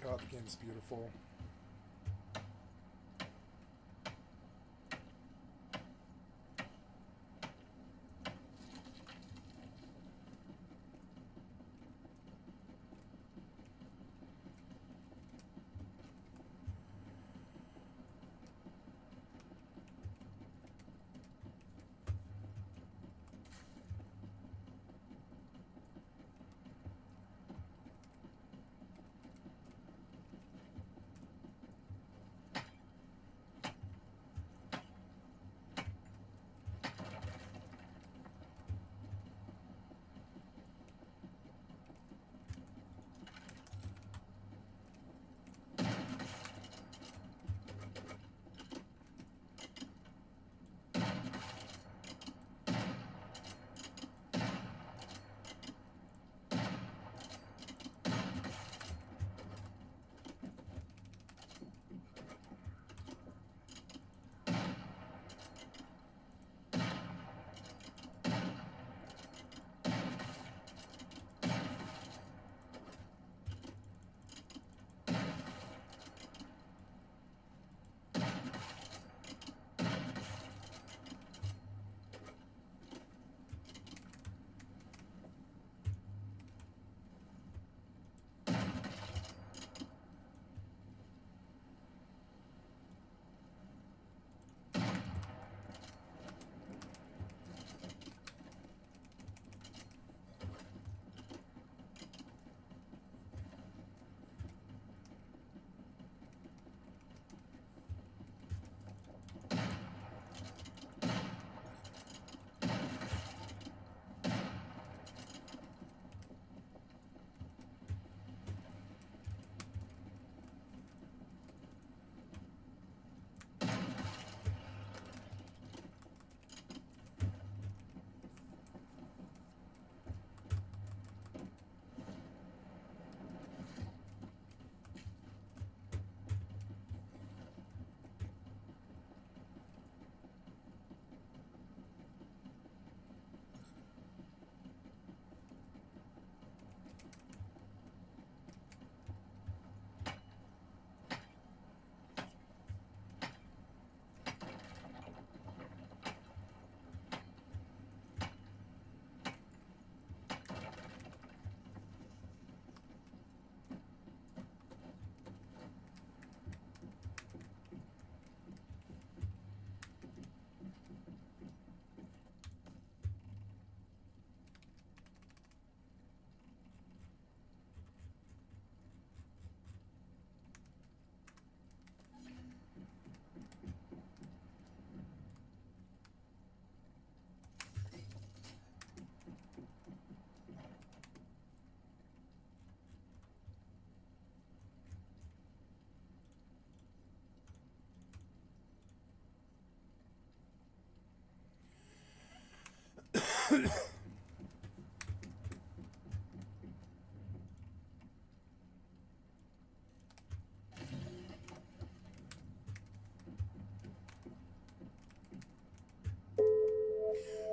God, the game is beautiful.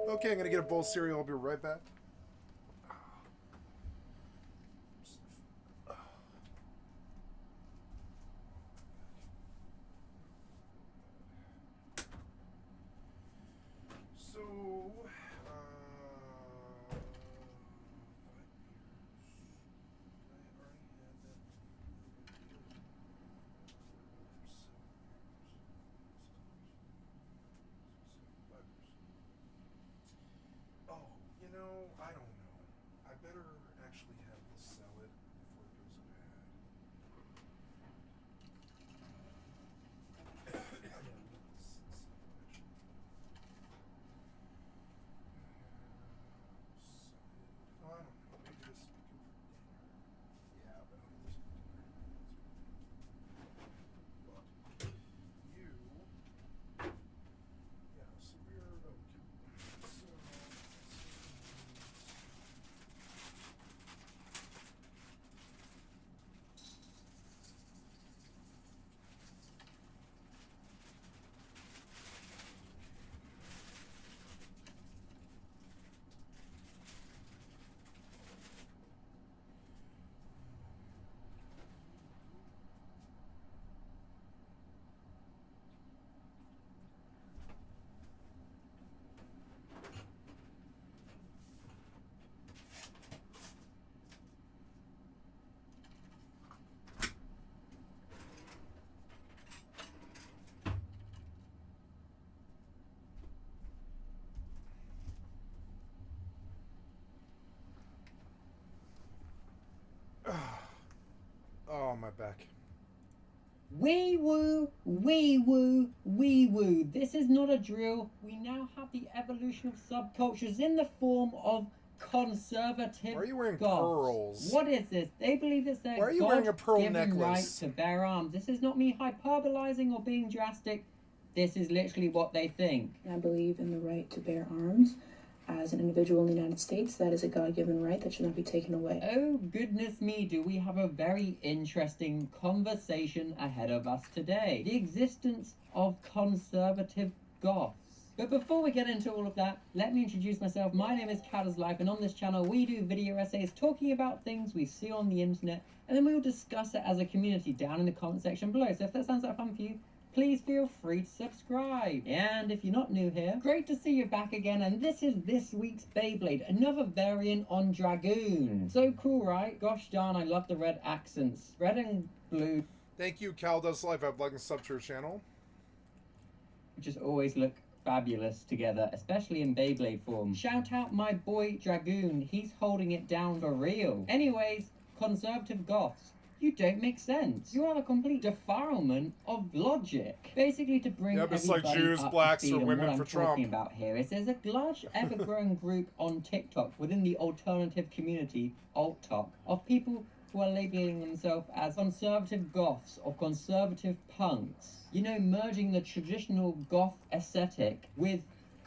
Okay, I'm gonna get a bowl of cereal. I'll be right back. So, 5 years. I already had that. 7 years. 5 years. Oh, you know, right back. Wee woo, wee woo, wee woo. This is not a drill. We now have the evolution of subcultures in the form of conservative Why are you wearing goths. pearls? What is this? They believe it's their Why are you wearing a pearl God-given right necklace? to bear arms. This is not me hyperbolizing or being drastic. This is literally what they think. I believe in the right to bear arms. As an individual in the United States, that is a God-given right that should not be taken away. Oh, goodness me, do we have a very interesting conversation ahead of us today. The existence of conservative goths. But before we get into all of that, let me introduce myself. My name is Skycatlive, and on this channel we do video essays talking about things we see on the internet, and then we will discuss it as a community down in the comment section below. So if that sounds like fun for you, please feel free to subscribe. And if you're not new here, great to see you back again. And this is this week's Beyblade, another variant on Dragoon. So cool, right? Gosh darn, I love the red accents. Red and blue Thank you, Cal Does Live. I've liked and sub to your channel. just always look fabulous together, especially in Beyblade form. Shout out my boy Dragoon, he's holding it down for real. Anyways, conservative goths. You don't make sense. You are a complete defilement of logic. Basically, to bring Yep, it's like everybody Jews, up blacks, to speed or on women what for I'm talking Trump. about here is there's a large, ever-growing group on TikTok within the alternative community, alt-talk, of people who are labeling themselves as conservative goths or conservative punks. You know, merging the traditional goth aesthetic with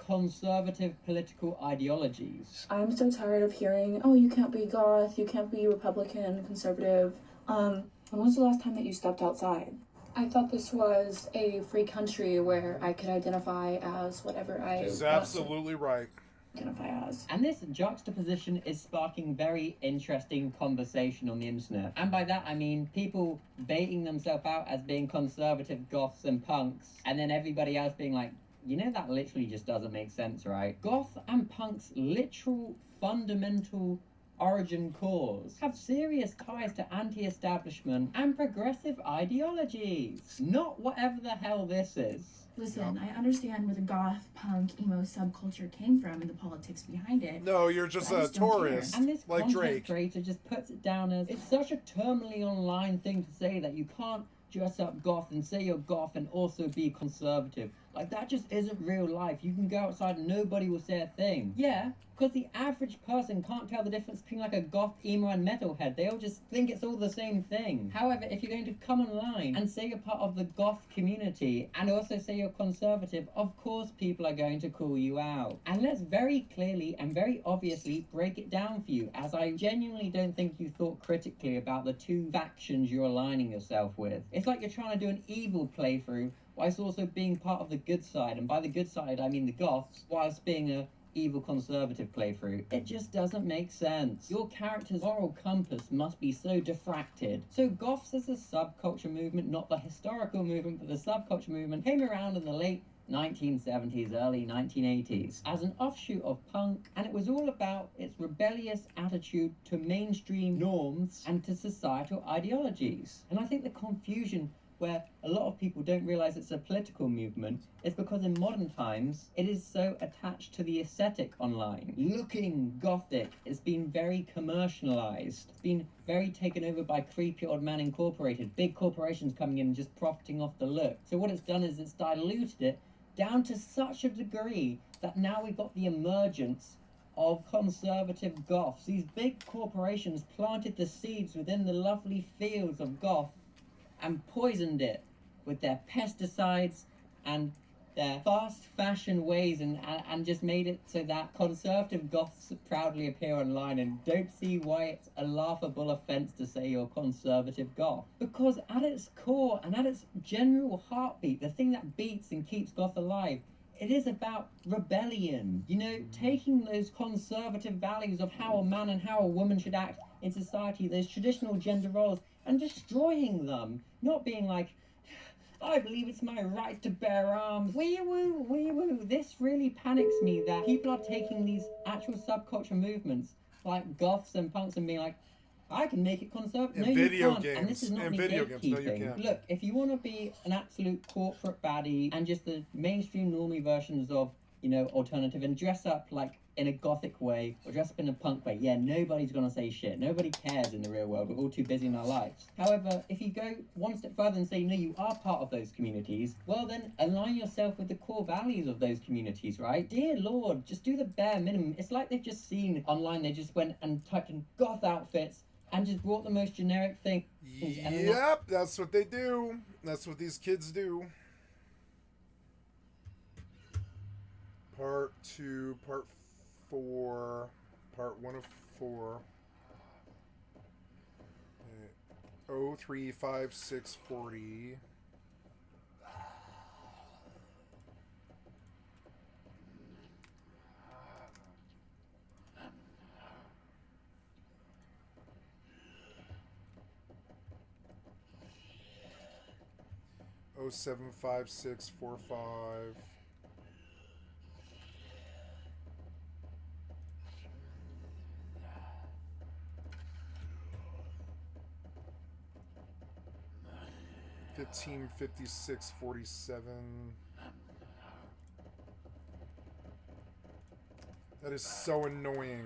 conservative political ideologies. I'm so tired of hearing, oh, you can't be goth, you can't be Republican, conservative. When was the last time that you stepped outside? I thought this was a free country where I could identify as whatever I She's want to absolutely right. identify as. And this juxtaposition is sparking very interesting conversation on the internet. And by that I mean people baiting themselves out as being conservative goths and punks, and then everybody else being like, you know, that literally just doesn't make sense, right? Goth and punk's literal fundamental origin cause have serious ties to anti-establishment and progressive ideologies. Not whatever the hell this is. Listen, I understand where the goth, punk, emo subculture came from and the politics behind it. No, you're just I a just don't care. tourist, And this like content Drake. creator just puts it down as it's such a terminally online thing to say that you can't dress up goth and say you're goth and also be conservative. Like, that just isn't real life. You can go outside and nobody will say a thing. Yeah, because the average person can't tell the difference between like a goth, emo, and metalhead. They all just think it's all the same thing. However, if you're going to come online and say you're part of the goth community and also say you're conservative, of course people are going to call you out. And let's very clearly and very obviously break it down for you, as I genuinely don't think you thought critically about the two factions you're aligning yourself with. It's like you're trying to do an evil playthrough whilst also being part of the good side, and by the good side I mean the goths, whilst being a evil conservative playthrough. It just doesn't make sense. Your character's moral compass must be so diffracted. So goths as a subculture movement, not the historical movement, but the subculture movement, came around in the late 1970s, early 1980s, as an offshoot of punk, and it was all about its rebellious attitude to mainstream norms and to societal ideologies. And I think the confusion where a lot of people don't realize it's a political movement is because in modern times it is so attached to the aesthetic online. Looking gothic, it's been very commercialized. It's been very taken over by Creepy Old Man Incorporated, big corporations coming in and just profiting off the look. So what it's done is it's diluted it down to such a degree that now we've got the emergence of conservative goths. These big corporations planted the seeds within the lovely fields of goth and poisoned it with their pesticides and their fast fashion ways, and just made it so that conservative goths proudly appear online and don't see why it's a laughable offense to say you're conservative goth. Because at its core and at its general heartbeat, the thing that beats and keeps goth alive, it is about rebellion. You know, taking those conservative values of how a man and how a woman should act in society, those traditional gender roles, and destroying them. Not being like, I believe it's my right to bear arms. Wee woo, wee woo. This really panics me that people are taking these actual subculture movements, like goths and punks, and being like, I can make it conservative. In No, you video can't. And games. this is not In me video games. No, you gatekeeping. can't. Look, if you want to be an absolute corporate baddie and just the mainstream normie versions of you know, alternative and dress up like in a gothic way or dress up in a punk way, yeah, nobody's gonna say shit. Nobody cares in the real world. We're all too busy in our lives. However, if you go one step further and say, no, you are part of those communities, well then align yourself with the core values of those communities, right? Dear Lord, just do the bare minimum. It's like they've just seen online, they just went and typed in goth outfits and just brought the most generic things. Yep, that's what they do. That's what these kids do. Part 2, Part 4, Part 1 of 4. 035640. Oh 075645. $15.56.47. That is so annoying.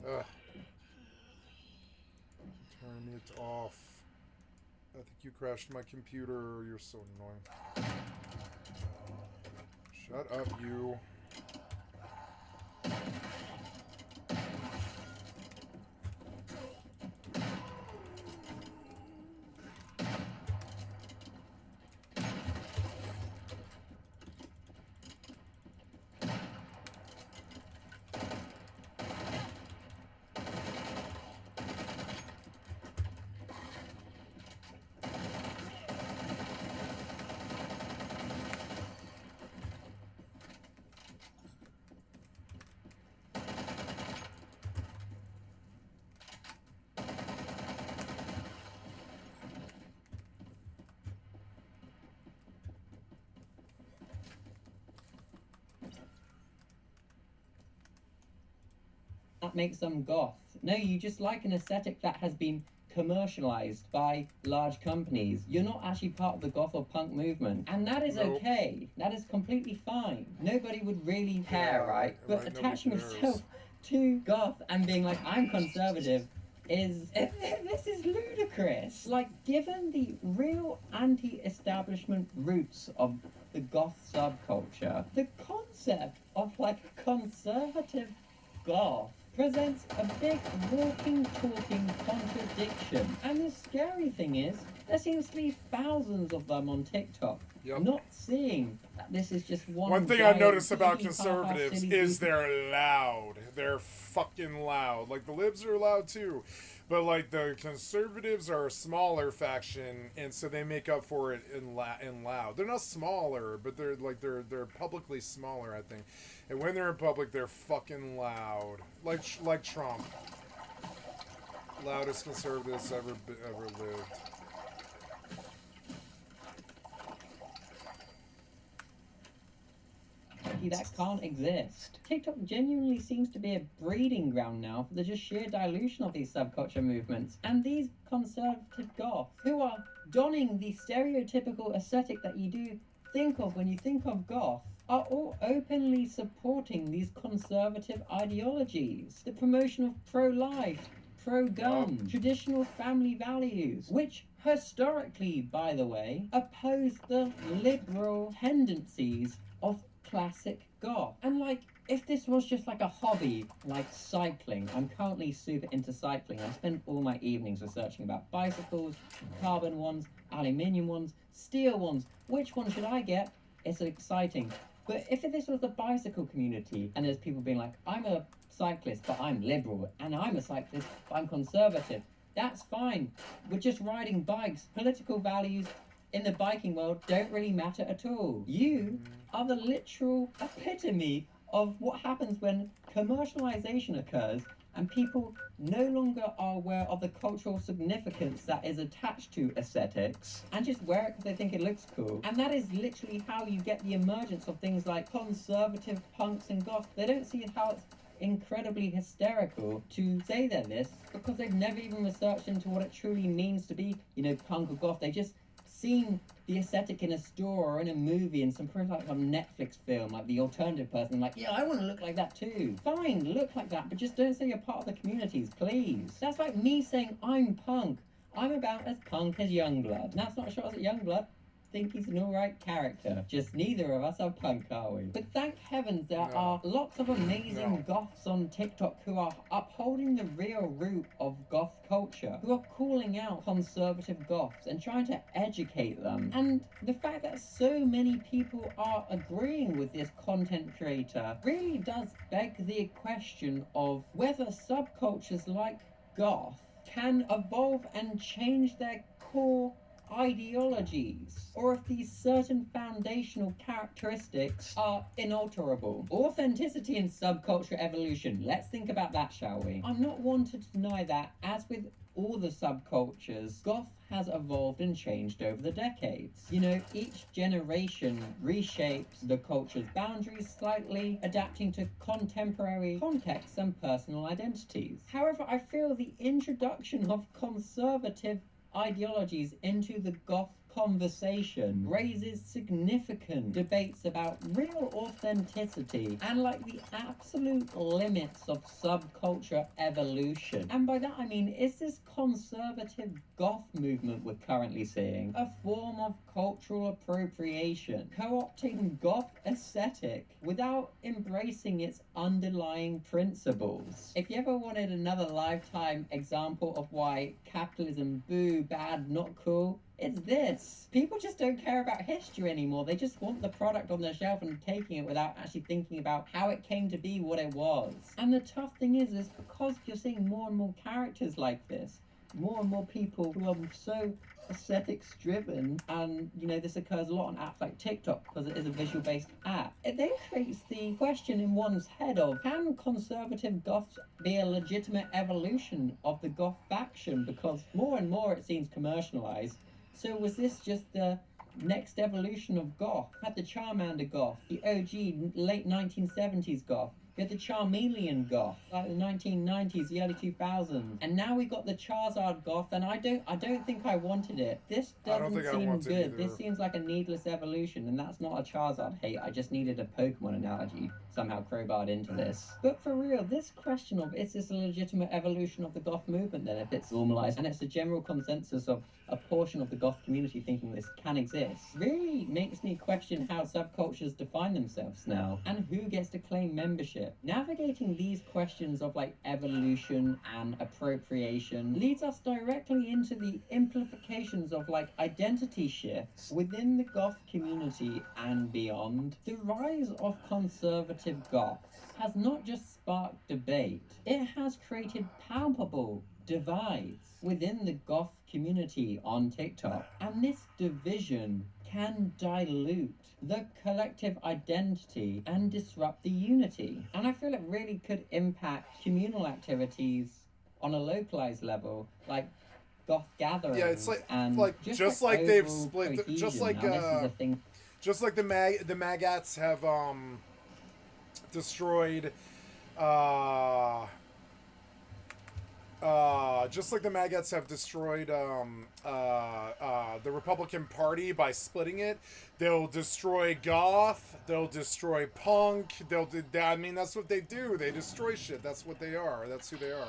Ugh. Turn it off. I think you crashed my computer. You're so annoying. Shut up, you. That makes them goth. No, you just like an aesthetic that has been commercialized by large companies. You're not actually part of the goth or punk movement. And that is Nope. okay. That is completely fine. Nobody would really care, Yeah, right? But right, attaching nobody cares. yourself to goth and being like, I'm conservative, is this is ludicrous. Like, given the real anti-establishment roots of the goth subculture, the concept of like conservative goth presents a big walking, talking contradiction. And the scary thing is, there seems to be thousands of them on TikTok. Yep. Not seeing that this is just One thing I've noticed about conservatives is they're loud. They're fucking loud. Like, the libs are loud too. But, like, the conservatives are a smaller faction, and so they make up for it in loud. They're not smaller, but they're publicly smaller, I think. And when they're in public, they're fucking loud. Like Trump. Loudest conservatives ever lived. that can't exist. TikTok genuinely seems to be a breeding ground now for the just sheer dilution of these subculture movements and these conservative goths who are donning the stereotypical aesthetic that you do think of when you think of goth are all openly supporting these conservative ideologies. The promotion of pro-life, pro-gun, traditional family values, which historically, by the way, oppose the liberal tendencies of classic goth. And like, if this was just like a hobby, like cycling, I'm currently super into cycling. I spend all my evenings researching about bicycles, carbon ones, aluminium ones, steel ones. Which one should I get? It's exciting. But if this was the bicycle community, and there's people being like, I'm a cyclist, but I'm liberal, and I'm a cyclist, but I'm conservative, that's fine. We're just riding bikes. Political values in the biking world don't really matter at all. You are the literal epitome of what happens when commercialization occurs and people no longer are aware of the cultural significance that is attached to aesthetics and just wear it because they think it looks cool. And that is literally how you get the emergence of things like conservative punks and goths. They don't see how it's incredibly hysterical to say they're this because they've never even researched into what it truly means to be, punk or goth. They just seen the aesthetic in a store or in a movie, in some like a Netflix film, like the alternative person, like, yeah, I want to look like that too. Fine, look like that, but just don't say you're part of the communities, please. That's like me saying I'm punk. I'm about as punk as Youngblood. And that's not a shot at Youngblood. Think he's an alright character. Just neither of us are punk, are we? But thank heavens there are lots of amazing goths on TikTok who are upholding the real root of goth culture, who are calling out conservative goths and trying to educate them. And the fact that so many people are agreeing with this content creator really does beg the question of whether subcultures like goth can evolve and change their core ideologies, or if these certain foundational characteristics are inalterable. Authenticity and subculture evolution. Let's think about that, shall we? I'm not one to deny that, as with all the subcultures, goth has evolved and changed over the decades. You know, each generation reshapes the culture's boundaries slightly, adapting to contemporary contexts and personal identities. However, I feel the introduction of conservative ideologies into the goth conversation raises significant debates about real authenticity and like the absolute limits of subculture evolution. And by that I mean, is this conservative goth movement we're currently seeing a form of cultural appropriation, co-opting goth aesthetic without embracing its underlying principles? If you ever wanted another lifetime example of why capitalism, boo, bad, not cool, it's this. People just don't care about history anymore. They just want the product on their shelf and taking it without actually thinking about how it came to be what it was. And the tough thing is because you're seeing more and more characters like this, more and more people who are so aesthetics driven, and you know, this occurs a lot on apps like TikTok because it is a visual based app. It then creates the question in one's head of, can conservative goths be a legitimate evolution of the goth faction? Because more and more it seems commercialized. So was this just the next evolution of goth? We had the Charmander goth, the OG late 1970s goth. We had the Charmeleon goth, like the 1990s, the early 2000s, and now we got the Charizard goth, and I don't think I wanted it. This doesn't seem good. This seems like a needless evolution, and that's not a Charizard hate. I just needed a Pokemon analogy somehow crowbarred into this. But for real, this question of is this a legitimate evolution of the goth movement then, if it's normalized, and it's a general consensus of a portion of the goth community thinking this can exist, really makes me question how subcultures define themselves now, and who gets to claim membership. Navigating these questions of like evolution and appropriation leads us directly into the implications of like identity shifts within the goth community and beyond. The rise of conservative goths has not just sparked debate, it has created palpable divides within the goth community on TikTok, and this division can dilute the collective identity and disrupt the unity. And I feel it really could impact communal activities on a localized level, like goth gatherings. Yeah, it's like and just like they've split, just like the maggots have destroyed. Just like the maggots have destroyed the Republican Party by splitting it, they'll destroy goth, they'll destroy punk, I mean, that's what they do. They destroy shit. That's what they are. That's who they are.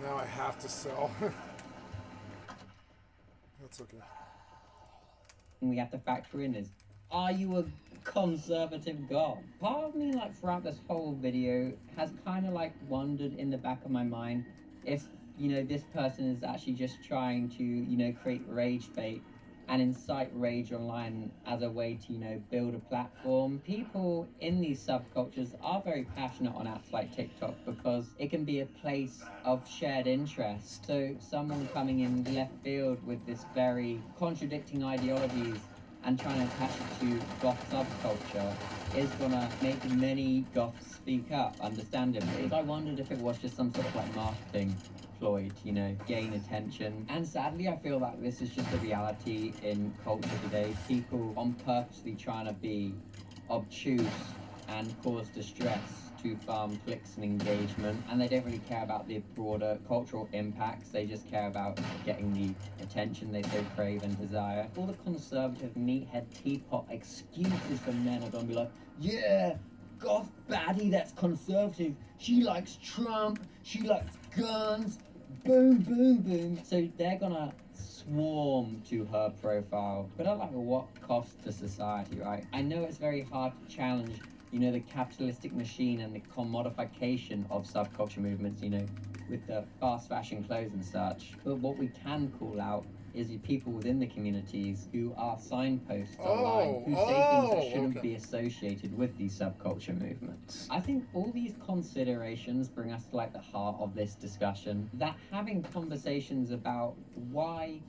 Now I have to sell. That's okay. We have to factor in is, are you a conservative goth? Part of me, like, throughout this whole video has kind of like wondered in the back of my mind if, you know, this person is actually just trying to, you know, create rage bait and incite rage online as a way to, you know, build a platform. People in these subcultures are very passionate on apps like TikTok because it can be a place of shared interest. So someone coming in left field with this very contradicting ideologies and trying to attach it to goth subculture is gonna make many goths speak up, understandably. I wondered if it was just some sort of like marketing ploy to, you know, gain attention. And sadly, I feel like this is just a reality in culture today. People on purposely trying to be obtuse and cause distress to farm clicks and engagement, and they don't really care about the broader cultural impacts. They just care about getting the attention they so crave and desire. All the conservative meathead teapot excuses for men are gonna be like, yeah, goth baddie that's conservative, she likes Trump, she likes guns, boom, boom, boom. So they're gonna swarm to her profile, but at like what cost to society, right? I know it's very hard to challenge, you know, the capitalistic machine and the commodification of subculture movements, you know, with the fast fashion clothes and such. But what we can call out is the people within the communities who are signposts online, who say things that shouldn't be associated with these subculture movements. I think all these considerations bring us to like the heart of this discussion, that having conversations about why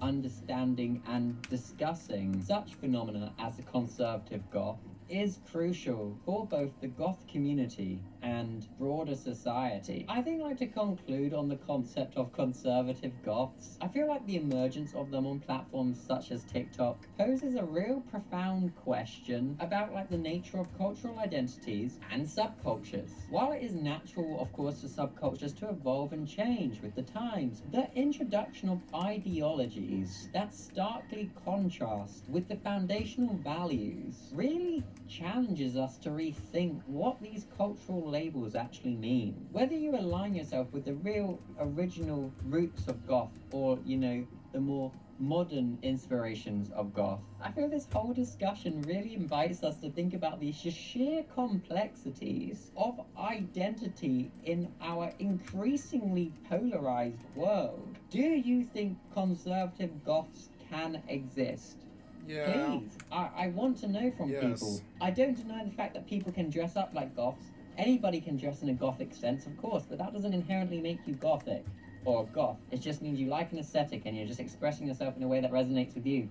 understanding and discussing such phenomena as the conservative goth is crucial for both the goth community and broader society. I think I'd like to conclude on the concept of conservative goths. I feel like the emergence of them on platforms such as TikTok poses a real profound question about like the nature of cultural identities and subcultures. While it is natural, of course, for subcultures to evolve and change with the times, the introduction of ideologies that starkly contrast with the foundational values really challenges us to rethink what these cultural labels actually mean. Whether you align yourself with the real original roots of goth or, you know, the more modern inspirations of goth, I feel this whole discussion really invites us to think about the sheer complexities of identity in our increasingly polarized world. Do you think conservative goths can exist? Yeah. Please, I want to know from people. I don't deny the fact that people can dress up like goths. Anybody can dress in a gothic sense, of course, but that doesn't inherently make you gothic or goth. It just means you like an aesthetic and you're just expressing yourself in a way that resonates with you.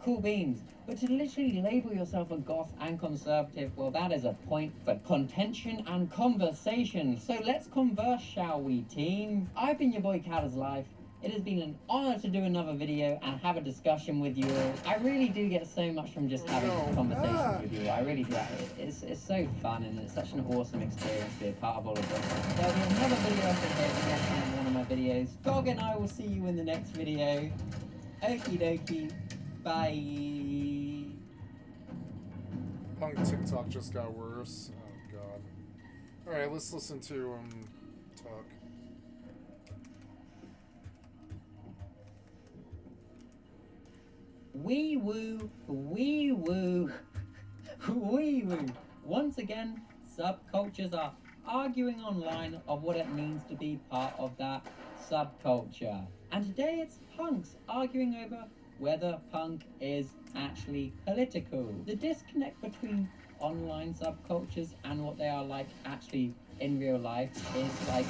Cool beans. But to literally label yourself a goth and conservative, well, that is a point for contention and conversation. So let's converse, shall we, team? I've been your boy, Skycatlive. It has been an honor to do another video and have a discussion with you all. I really do get so much from just having conversations with you. I really do. It's so fun and it's such an awesome experience to be a part of all of this. There'll be another video uploaded in one of my videos. Gog and I will see you in the next video. Okie dokie. Bye. Punk TikTok just got worse. Oh god. Alright, let's listen to talk. Wee woo, wee woo, wee woo. Once again, subcultures are arguing online of what it means to be part of that subculture. And today it's punks arguing over whether punk is actually political. The disconnect between online subcultures and what they are like actually in real life is like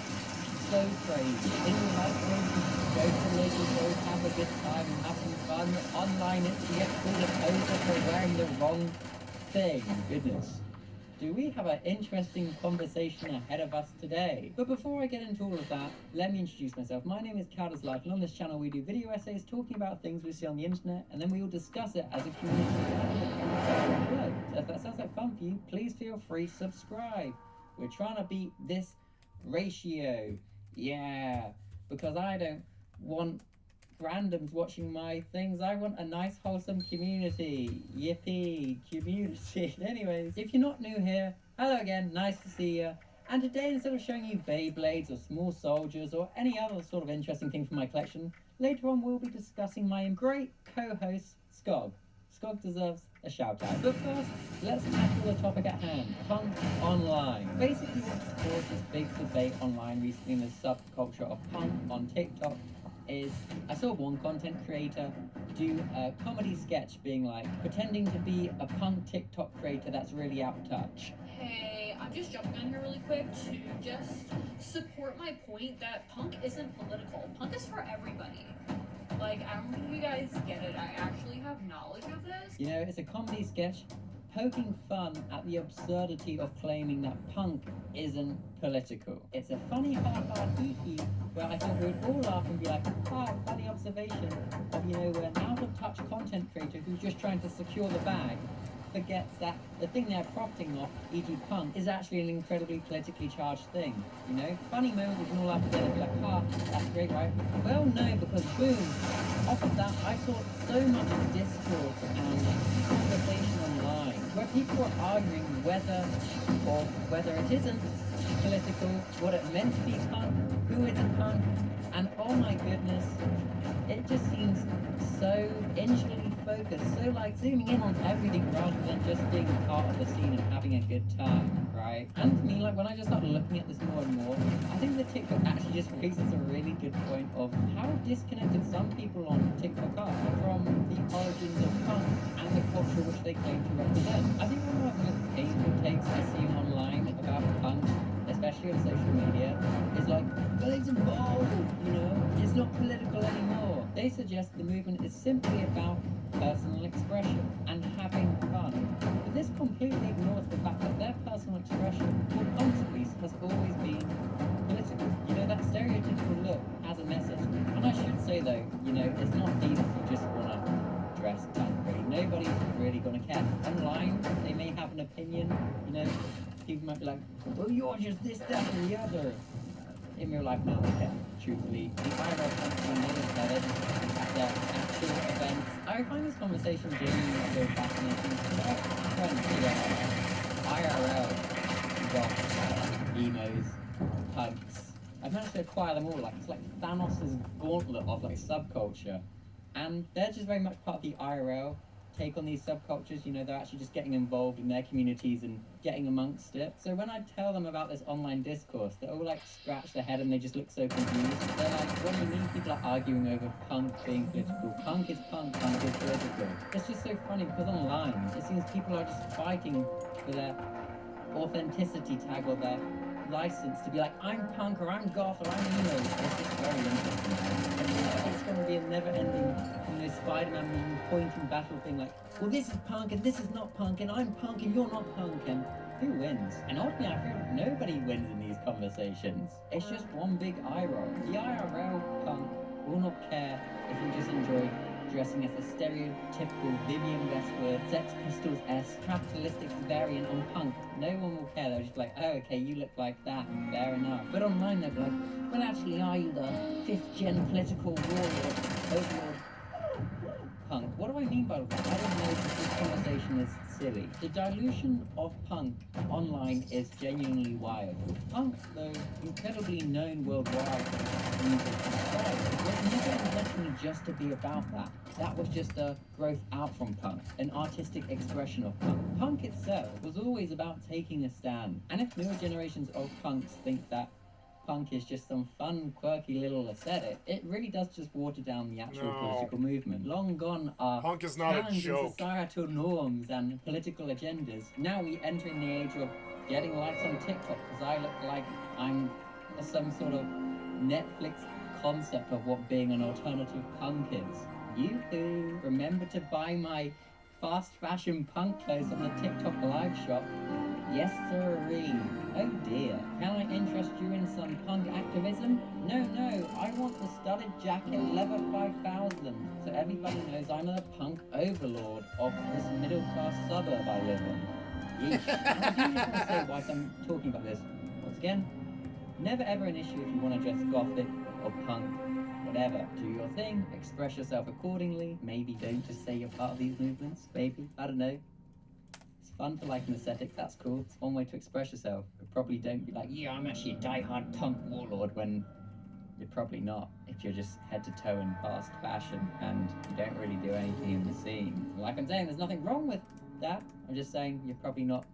so crazy. In real life, you go to the local shows, have a good time and have some fun. Online, you get called a poser for wearing the wrong thing. Goodness. Do we have an interesting conversation ahead of us today? But before I get into all of that, let me introduce myself. My name is Skycatlive, and on this channel we do video essays talking about things we see on the internet, and then we all discuss it as a community. So if that sounds like fun for you, please feel free to subscribe. We're trying to beat this ratio. Yeah, because I don't want randoms watching my things. I want a nice wholesome community. Yippee, community. Anyways, if you're not new here, hello again, nice to see you. And today, instead of showing you Beyblades or small soldiers or any other sort of interesting thing from my collection, later on we'll be discussing my great co-host, Skog. Skog deserves a shout out. But first, let's tackle the topic at hand, punk online. Basically what's caused this big debate online recently in the subculture of punk on TikTok is I saw one content creator do a comedy sketch being like, pretending to be a punk TikTok creator that's really out of touch. Hey, I'm just jumping on here really quick to just support my point that punk isn't political. Punk is for everybody. Like, I don't think you guys get it. I actually have knowledge of this. You know, it's a comedy sketch poking fun at the absurdity of claiming that punk isn't political. It's a funny ha-ha hee-hee where I think we'd all laugh and be like, funny observation of, you know, an out-of-touch content creator who's just trying to secure the bag forgets that the thing they're profiting off, e.g. punk, is actually an incredibly politically charged thing, you know? Funny moment we can all laugh together and be like, that's great, right? Well, no, because boom, off of that, I saw so much discourse and conversation online where people are arguing whether it isn't political, what it meant to be punk, who isn't punk, and oh my goodness, it just seems so insularly focused, so like zooming in on everything rather than just being a part of the scene and having a good time, right? And to me, like when I just started looking at this more and more, I think the TikTok actually just raises a really good point of how disconnected some people on TikTok are from the origins of punk and the culture which they claim to represent. I think one of the most painful takes I see online about punk, especially on social media, is like, well, it's evolved, you know, it's not political anymore. They suggest the movement is simply about personal expression and having fun. But this completely ignores the fact that their personal expression, or punk's at least, has always been political. You know, that stereotypical look has a message. And I should say though, you know, it's not people who just want to dress country. Nobody's really going to care. Online, they may have an opinion, you know, people might be like, well, you're just this, that, and the other. In real life, no one cares, truthfully. The IRL country knows better at their actual events. I find this conversation genuinely so fascinating because I have friends who are IRL, rocks, emos, punks. I've managed to acquire them all, like it's like Thanos' gauntlet of like subculture. And they're just very much part of the IRL take on these subcultures, you know, they're actually just getting involved in their communities and getting amongst it. So when I tell them about this online discourse, they all like scratch their head and they just look so confused. They're like, when you mean people are arguing over punk being political, punk is political. It's just so funny because online, it seems people are just fighting for their authenticity tag or their license to be like, I'm punk or I'm goth or I'm emo. It's just very interesting. And it's going to be a never-ending, you know, Spider-Man moving pointing battle thing like, well, this is punk and this is not punk and I'm punk and you're not punk and who wins? And ultimately, I feel nobody wins in these conversations. It's just one big eye roll. The IRL punk will not care if you just enjoy dressing as a stereotypical Vivian Westwood, Sex Pistols-esque, capitalistic variant on punk. No one will care. They'll just be like, oh, okay, you look like that, fair enough. But online they'll be like, well, actually, are you the 5th-gen political warlord, overlord punk? What do I mean by that? I don't know if this conversation is silly. The dilution of punk online is genuinely wild. Punk, though incredibly known worldwide music and style, was never intentionally just to be about that. That was just a growth out from punk, an artistic expression of punk. Punk itself was always about taking a stand. And if newer generations of punks think that punk is just some fun, quirky little aesthetic, it really does just water down the actual political movement. Long gone are punk is not a challenging joke. societal norms and political agendas. Now we enter in the age of getting likes on TikTok because I look like I'm some sort of Netflix concept of what being an alternative punk is. Yoo-hoo! Remember to buy my fast fashion punk clothes on the TikTok live shop. Yes, sirree. Oh dear. Can I interest you in some punk activism? No, I want the studded jacket leather 5000, so everybody knows I'm a punk overlord of this middle-class suburb I live in. Yeesh. And I do just want to say whilst I'm talking about this, once again, never ever an issue if you want to dress gothic or punk, whatever. Do your thing, express yourself accordingly. Maybe don't just say you're part of these movements, maybe, I don't know. Fun for like an aesthetic, that's cool. It's one way to express yourself. probably don't be like, yeah, I'm actually a diehard punk warlord, when you're probably not, if you're just head to toe in fast fashion and you don't really do anything in the scene. Like I'm saying, there's nothing wrong with that. I'm just saying you're probably not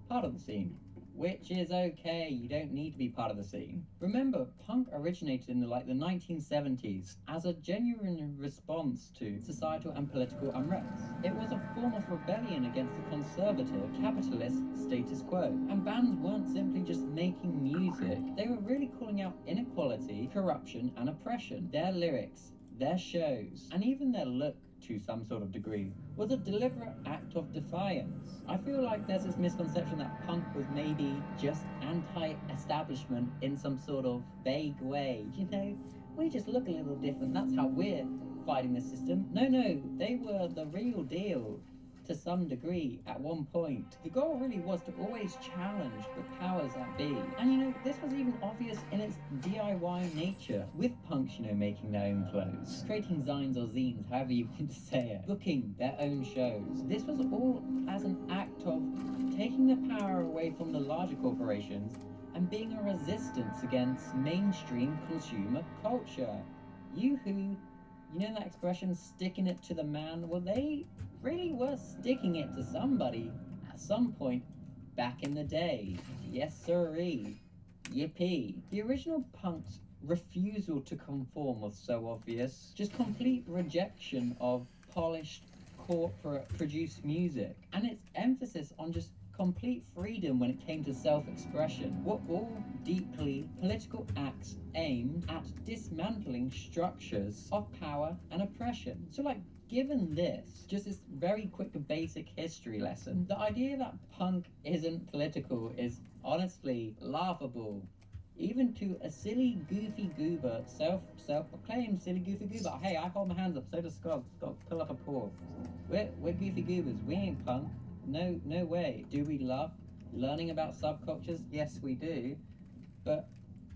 part of the scene. Which is okay, you don't need to be part of the scene. Remember, punk originated in the 1970s as a genuine response to societal and political unrest. It was a form of rebellion against the conservative, capitalist status quo. And bands weren't simply just making music, they were really calling out inequality, corruption, and oppression. Their lyrics, their shows, and even their look, to some sort of degree, was a deliberate act of defiance. I feel like there's this misconception that punk was maybe just anti-establishment in some sort of vague way. You know, we just look a little different, that's how we're fighting the system. No, they were the real deal. To some degree, at one point. The goal really was to always challenge the powers that be. And you know, this was even obvious in its DIY nature, with punks, you know, making their own clothes, creating zines or zines, however you want to say it, booking their own shows. This was all as an act of taking the power away from the larger corporations and being a resistance against mainstream consumer culture. You know that expression, sticking it to the man? Well, they really were sticking it to somebody at some point back in the day. Yes sirree. Yippee. The original punk's refusal to conform was so obvious. Just complete rejection of polished corporate produced music, and its emphasis on just complete freedom when it came to self-expression were all deeply political acts aimed at dismantling structures of power and oppression. So like, given this, just this very quick basic history lesson, the idea that punk isn't political is honestly laughable. Even to a silly, goofy goober, self-proclaimed silly, goofy goober. Hey, I hold my hands up, so does Scott. Scott, pull up a paw. We're goofy goobers, we ain't punk. No way. Do we love learning about subcultures? Yes, we do. But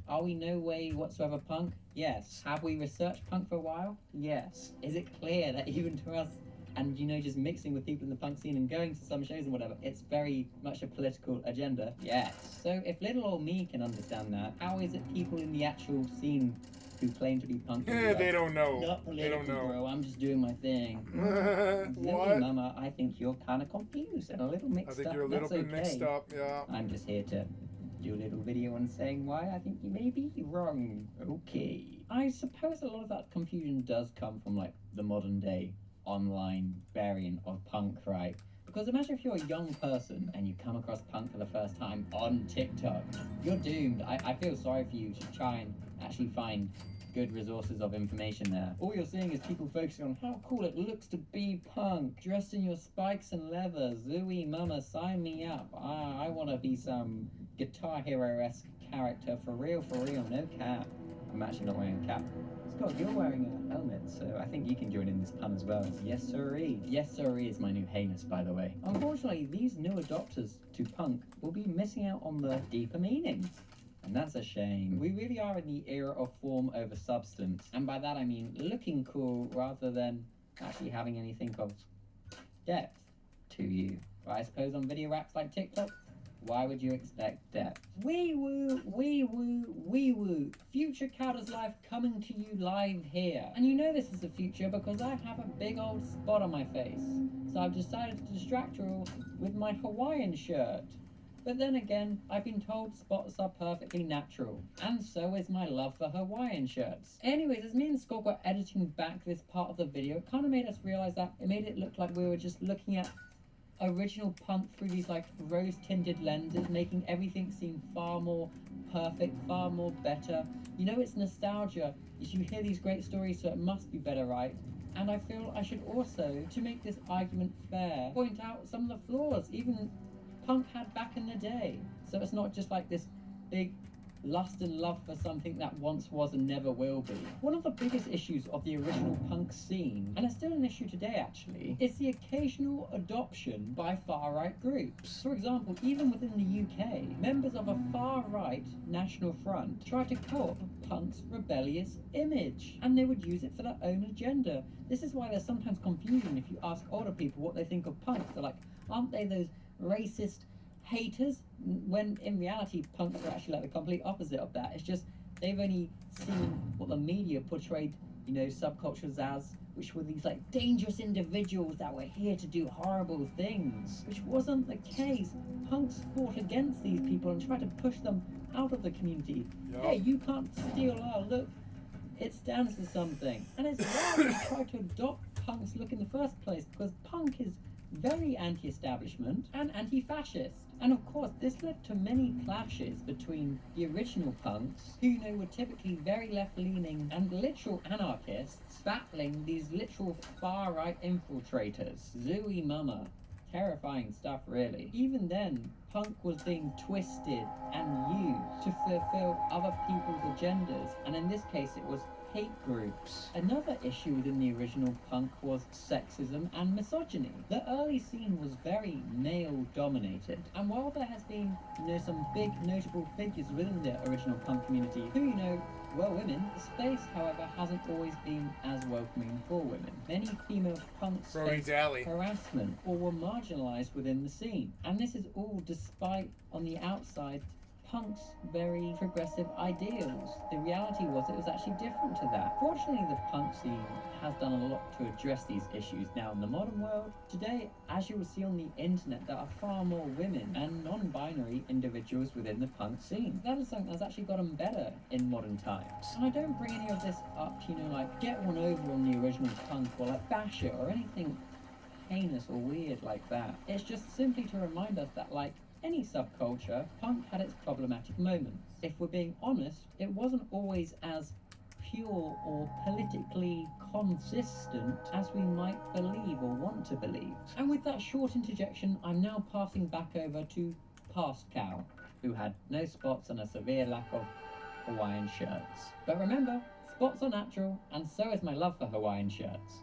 are we no way whatsoever punk? Yes. Have we researched punk for a while? Yes. Is it clear that even to us, and you know, just mixing with people in the punk scene and going to some shows and whatever, it's very much a political agenda? Yes. So if little old me can understand that, how is it people in the actual scene who claim to be punk? They don't know. Not political, They don't know. bro. I'm just doing my thing. What? Really, Mama, I think you're kind of confused and a little mixed up. I think you're a little That's bit mixed okay. up, yeah. I'm just here to do a little video on saying why I think you may be wrong. Okay. I suppose a lot of that confusion does come from like the modern day online variant of punk, right? Because imagine if you're a young person and you come across punk for the first time on TikTok. You're doomed. I feel sorry for you to try and actually find good resources of information there. All you're seeing is people focusing on how cool it looks to be punk, dressed in your spikes and leather. Zooey mama, sign me up. I want to be some Guitar Hero-esque character, for real, no cap. I'm actually not wearing a cap. Scott, you're wearing a helmet, so I think you can join in this pun as well. Yes sirree. Yes sirree is my new heinous, by the way. Unfortunately, these new adopters to punk will be missing out on the deeper meanings. And that's a shame. We really are in the era of form over substance. And by that I mean looking cool rather than actually having anything of depth to you. But I suppose on video apps like TikTok, why would you expect depth? Wee woo, wee woo, wee woo. Future Skycatlive coming to you live here. And you know this is the future because I have a big old spot on my face. So I've decided to distract you all with my Hawaiian shirt. But then again, I've been told spots are perfectly natural, and so is my love for Hawaiian shirts. Anyways, as me and Scott were editing back this part of the video, it kind of made us realize that it made it look like we were just looking at original punk through these like rose-tinted lenses, making everything seem far more perfect, far more better. You know, it's nostalgia. You hear these great stories, so it must be better, right? And I feel I should also, to make this argument fair, point out some of the flaws even punk had back in the day. So it's not just like this big lust and love for something that once was and never will be. One of the biggest issues of the original punk scene, and it's still an issue today actually, is the occasional adoption by far-right groups. For example, even within the UK, members of a far-right National Front try to co-opt punk's rebellious image, and they would use it for their own agenda. This is why there's sometimes confusion if you ask older people what they think of punk. They're like, aren't they those racist, haters, when in reality punks are actually like the complete opposite of that. It's just they've only seen what the media portrayed, you know, subcultures as, which were these like dangerous individuals that were here to do horrible things, which wasn't the case. Punks fought against these people and tried to push them out of the community. Yep. Hey, you can't steal our look. It stands for something. And it's why we tried to adopt punk's look in the first place, because punk is very anti-establishment and anti-fascist. And of course, this led to many clashes between the original punks, who, you know, were typically very left-leaning and literal anarchists, battling these literal far-right infiltrators. Zooey mama. Terrifying stuff, really. Even then, punk was being twisted and used to fulfill other people's agendas, and in this case it was hate groups. Another issue within the original punk was sexism and misogyny. The early scene was very male dominated, and while there has been, you know, some big notable figures within the original punk community who, you know, were women, the space, however, hasn't always been as welcoming for women. Many female punks faced harassment or were marginalized within the scene, and this is all despite, on the outside, punk's very progressive ideals. The reality was it was actually different to that. Fortunately, the punk scene has done a lot to address these issues now in the modern world. Today, as you will see on the internet, there are far more women and non-binary individuals within the punk scene. That is something that's actually gotten better in modern times. And I don't bring any of this up to, you know, like get one over on the original punk or like bash it or anything heinous or weird like that. It's just simply to remind us that, like any subculture, punk had its problematic moments. If we're being honest, it wasn't always as pure or politically consistent as we might believe or want to believe. And with that short interjection, I'm now passing back over to Past Cow, who had no spots and a severe lack of Hawaiian shirts. But remember, spots are natural, and so is my love for Hawaiian shirts,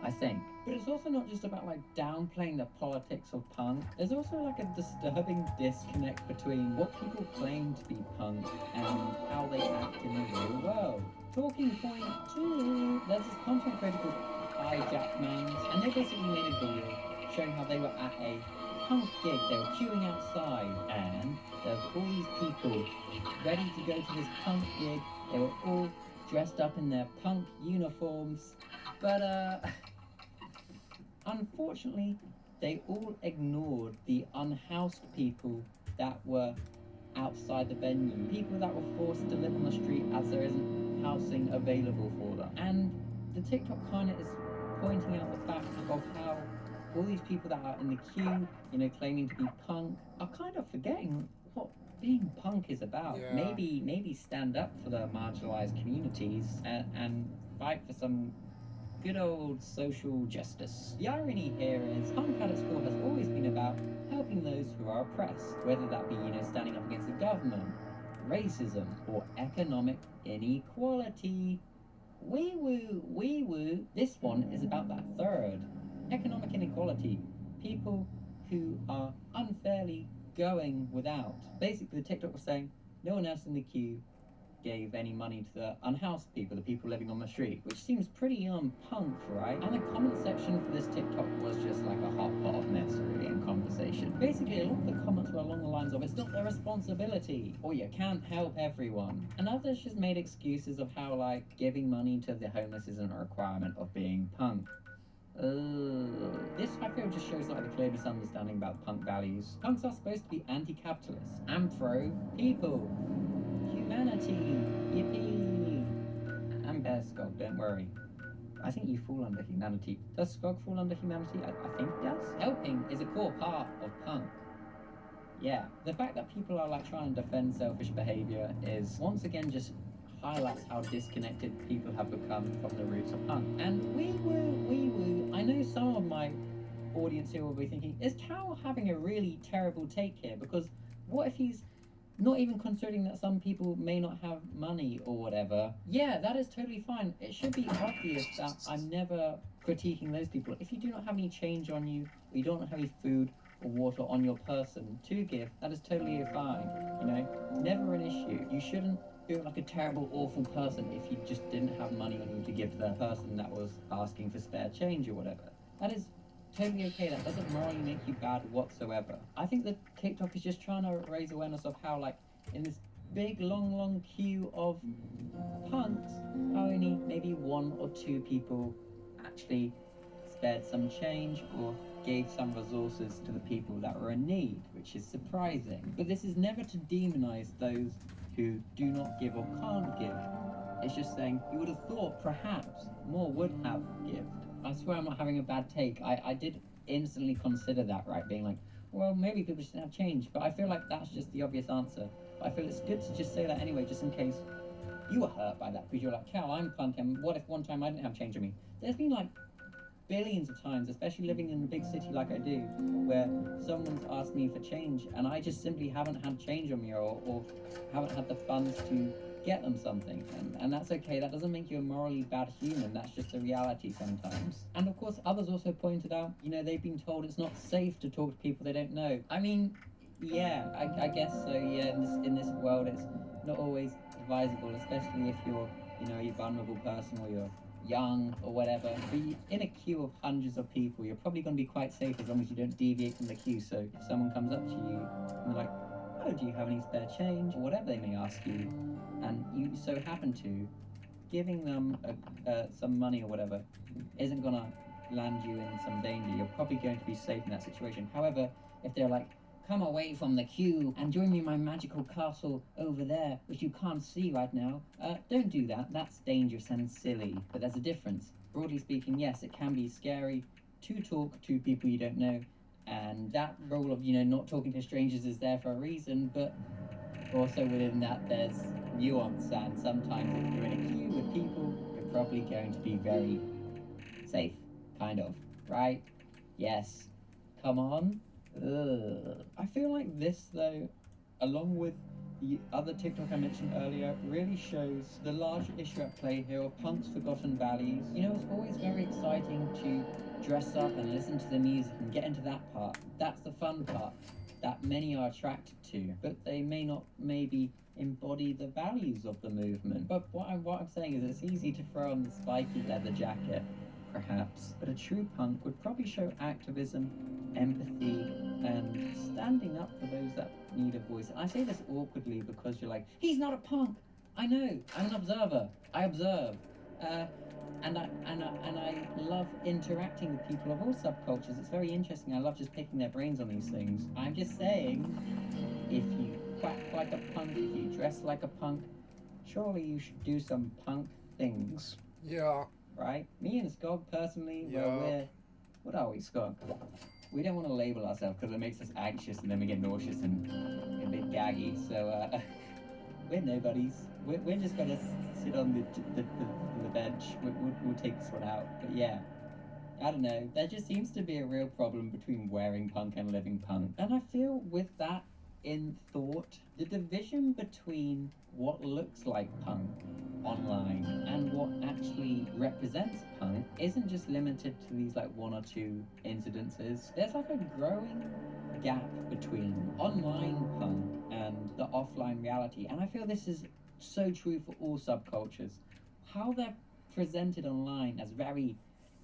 I think. But it's also not just about like downplaying the politics of punk. There's also like a disturbing disconnect between what people claim to be punk and how they act in the real world. Talking point 2, there's this content creator called Hijackmans, and they basically made a video showing how they were at a punk gig. They were queuing outside, and there's all these people ready to go to this punk gig. They were all dressed up in their punk uniforms, but unfortunately, they all ignored the unhoused people that were outside the venue. People that were forced to live on the street as there isn't housing available for them. And the TikTok kind of is pointing out the fact of how all these people that are in the queue, you know, claiming to be punk, are kind of forgetting what being punk is about. Yeah. Maybe stand up for the marginalized communities and fight for some good old social justice. The irony here is punk at its core has always been about helping those who are oppressed, whether that be, you know, standing up against the government, racism, or economic inequality. Wee woo, wee woo. This one is about that third. Economic inequality. People who are unfairly going without. Basically, the TikTok was saying no one else in the queue gave any money to the unhoused people, the people living on the street, which seems pretty punk, right? And the comment section for this TikTok was just like a hot pot of mess, really, and conversation. Basically, a lot of the comments were along the lines of, it's not their responsibility, or you can't help everyone. And others just made excuses of how, like, giving money to the homeless isn't a requirement of being punk. This, I feel, just shows like the clear misunderstanding about punk values. Punks are supposed to be anti-capitalist and pro-people. Humanity, yippee! And Bear Skog, don't worry. I think you fall under humanity. Does Skog fall under humanity? I think it does. Helping is a core part of punk. Yeah, the fact that people are like trying to defend selfish behaviour is once again just highlights how disconnected people have become from the roots of punk. And wee woo, I know some of my audience here will be thinking, is Cal having a really terrible take here? Because what if he's not even considering that some people may not have money or whatever? Yeah, that is totally fine. It should be obvious that I'm never critiquing those people. If you do not have any change on you, or you don't have any food or water on your person to give, that is totally fine. You know, never an issue. You shouldn't feel like a terrible, awful person if you just didn't have money on you to give to the person that was asking for spare change or whatever. That is totally okay. That doesn't morally make you bad whatsoever. I think that TikTok is just trying to raise awareness of how, like, in this big, long queue of punks, only maybe 1 or 2 people actually spared some change or gave some resources to the people that were in need, which is surprising. But this is never to demonize those who do not give or can't give. It's just saying you would have thought perhaps more would have given. I swear I'm not having a bad take. I did instantly consider that, right? Being like, well, maybe people shouldn't have change, but I feel like that's just the obvious answer. But I feel it's good to just say that anyway, just in case you were hurt by that, because you're like, Cal, I'm punk, and what if one time I didn't have change on me? There's been like billions of times, especially living in a big city like I do, where someone's asked me for change and I just simply haven't had change on me or haven't had the funds to get them something, and that's okay. That doesn't make you a morally bad human. That's just a reality sometimes. And of course, others also pointed out, you know, they've been told it's not safe to talk to people they don't know. I mean, yeah, I guess so. Yeah, in this world, it's not always advisable, especially if you're, you know, a vulnerable person or you're young or whatever. But in a queue of hundreds of people, you're probably going to be quite safe as long as you don't deviate from the queue. So if someone comes up to you and they're like, oh, do you have any spare change, or whatever they may ask you, and you so happen to, giving them some money or whatever isn't gonna land you in some danger. You're probably going to be safe in that situation. However, if they're like, come away from the queue and join me in my magical castle over there, which you can't see right now, don't do that. That's dangerous and silly. But there's a difference. Broadly speaking, yes, it can be scary to talk to people you don't know, and that rule of, you know, not talking to strangers is there for a reason, but also within that there's nuance, and sometimes if you're in a queue with people, you're probably going to be very safe, kind of, right? Yes. Come on. Ugh. I feel like this, though, along with the other TikTok I mentioned earlier, really shows the larger issue at play here of punk's forgotten values. You know, it's always very exciting to dress up and listen to the music and get into that part. That's the fun part that many are attracted to, but they may not maybe embody the values of the movement. But what I'm saying is it's easy to throw on the spiky leather jacket, perhaps, but a true punk would probably show activism, empathy, and standing up for those that need a voice. I say this awkwardly because you're like, he's not a punk. I know, I'm an observer. I observe. And I love interacting with people of all subcultures. It's very interesting. I love just picking their brains on these things. I'm just saying, if you quack like a punk, if you dress like a punk, surely you should do some punk things. Yeah. Right? Me and Skog personally, what are we, Skog? We don't want to label ourselves because it makes us anxious and then we get nauseous and a bit gaggy. So we're nobodies. We're just gonna sit on the bench. We'll take this one out. But yeah, I don't know. There just seems to be a real problem between wearing punk and living punk. And I feel with that in thought, the division between what looks like punk online and what actually represents punk isn't just limited to these like 1 or 2 incidences. There's like a growing gap between online punk and the offline reality, and I feel this is so true for all subcultures. How they're presented online as very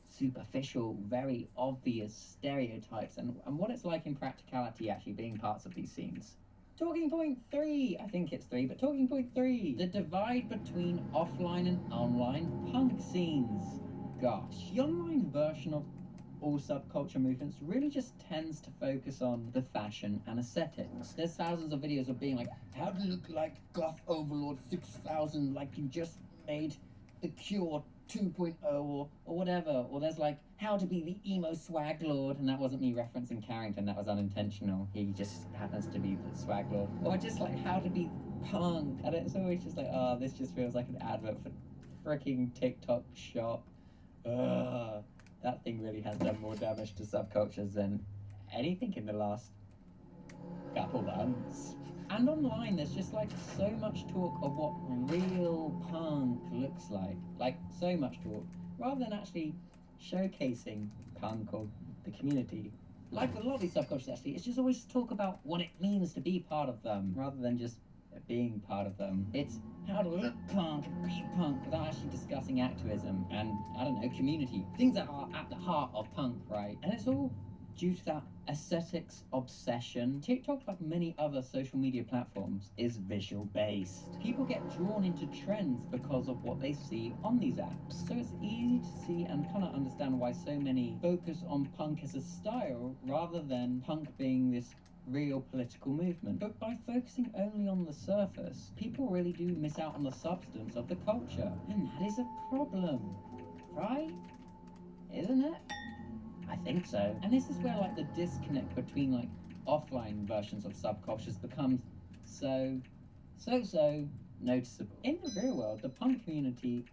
superficial, very obvious stereotypes, and what it's like in practicality actually being parts of these scenes. Talking point 3, I think it's 3, but talking point 3, the divide between offline and online punk scenes. Gosh, the online version of all subculture movements really just tends to focus on the fashion and aesthetics. There's thousands of videos of being like, how to look like Goth Overlord 6000, like you just made The Cure 2.0 or whatever. Or there's like, how to be the emo swag lord, and that wasn't me referencing Carrington, that was unintentional. He just happens to be the swag lord. Or just like how to be punk, and it's always just like, oh, this just feels like an advert for freaking TikTok shop. Ugh. That thing really has done more damage to subcultures than anything in the last couple months. And online, there's just like so much talk of what real punk looks like. Like, so much talk. Rather than actually showcasing punk or the community. Like with a lot of these subcultures, actually, it's just always talk about what it means to be part of them, rather than just being part of them. It's how to look punk, be punk, without actually discussing activism and, I don't know, community. Things that are at the heart of punk, right? And it's all due to that aesthetics obsession. TikTok, like many other social media platforms, is visual based. People get drawn into trends because of what they see on these apps. So it's easy to see and kind of understand why so many focus on punk as a style rather than punk being this real political movement. But by focusing only on the surface, people really do miss out on the substance of the culture. And that is a problem, right? Isn't it? I think so. And this is where like the disconnect between like offline versions of subcultures becomes so noticeable. In the real world, the punk community,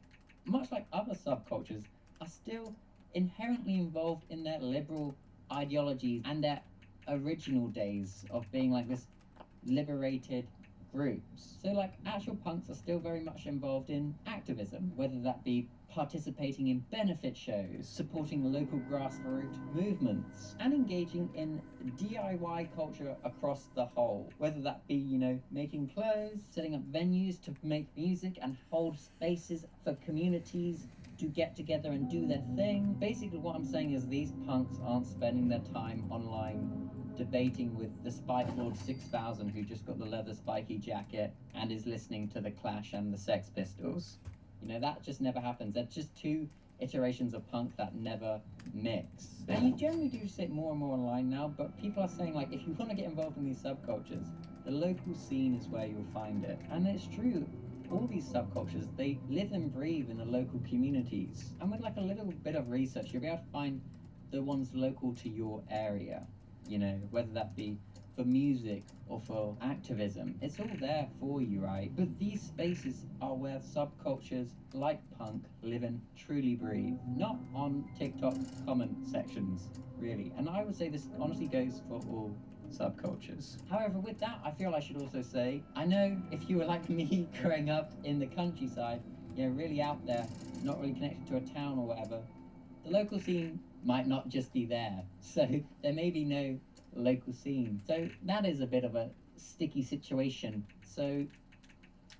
much like other subcultures, are still inherently involved in their liberal ideologies and their original days of being like this liberated groups. So like actual punks are still very much involved in activism, whether that be participating in benefit shows, supporting local grassroots movements, and engaging in DIY culture across the whole. Whether that be, you know, making clothes, setting up venues to make music and hold spaces for communities to get together and do their thing. Basically what I'm saying is these punks aren't spending their time online debating with the Spike Lord 6000 who just got the leather spiky jacket and is listening to the Clash and the Sex Pistols. You know, that just never happens. They're just two iterations of punk that never mix. And you generally do see it more and more online now, but people are saying, like, if you want to get involved in these subcultures, the local scene is where you'll find it. And it's true, all these subcultures, they live and breathe in the local communities. And with like a little bit of research, you'll be able to find the ones local to your area. You know, whether that be for music or for activism, it's all there for you, right? But these spaces are where subcultures like punk live and truly breathe, not on TikTok comment sections, really. And I would say this honestly goes for all subcultures. However, with that, I feel I should also say, I know if you were like me growing up in the countryside, you know, really out there, not really connected to a town or whatever, the local scene might not just be there. So there may be no local scene. So that is a bit of a sticky situation. So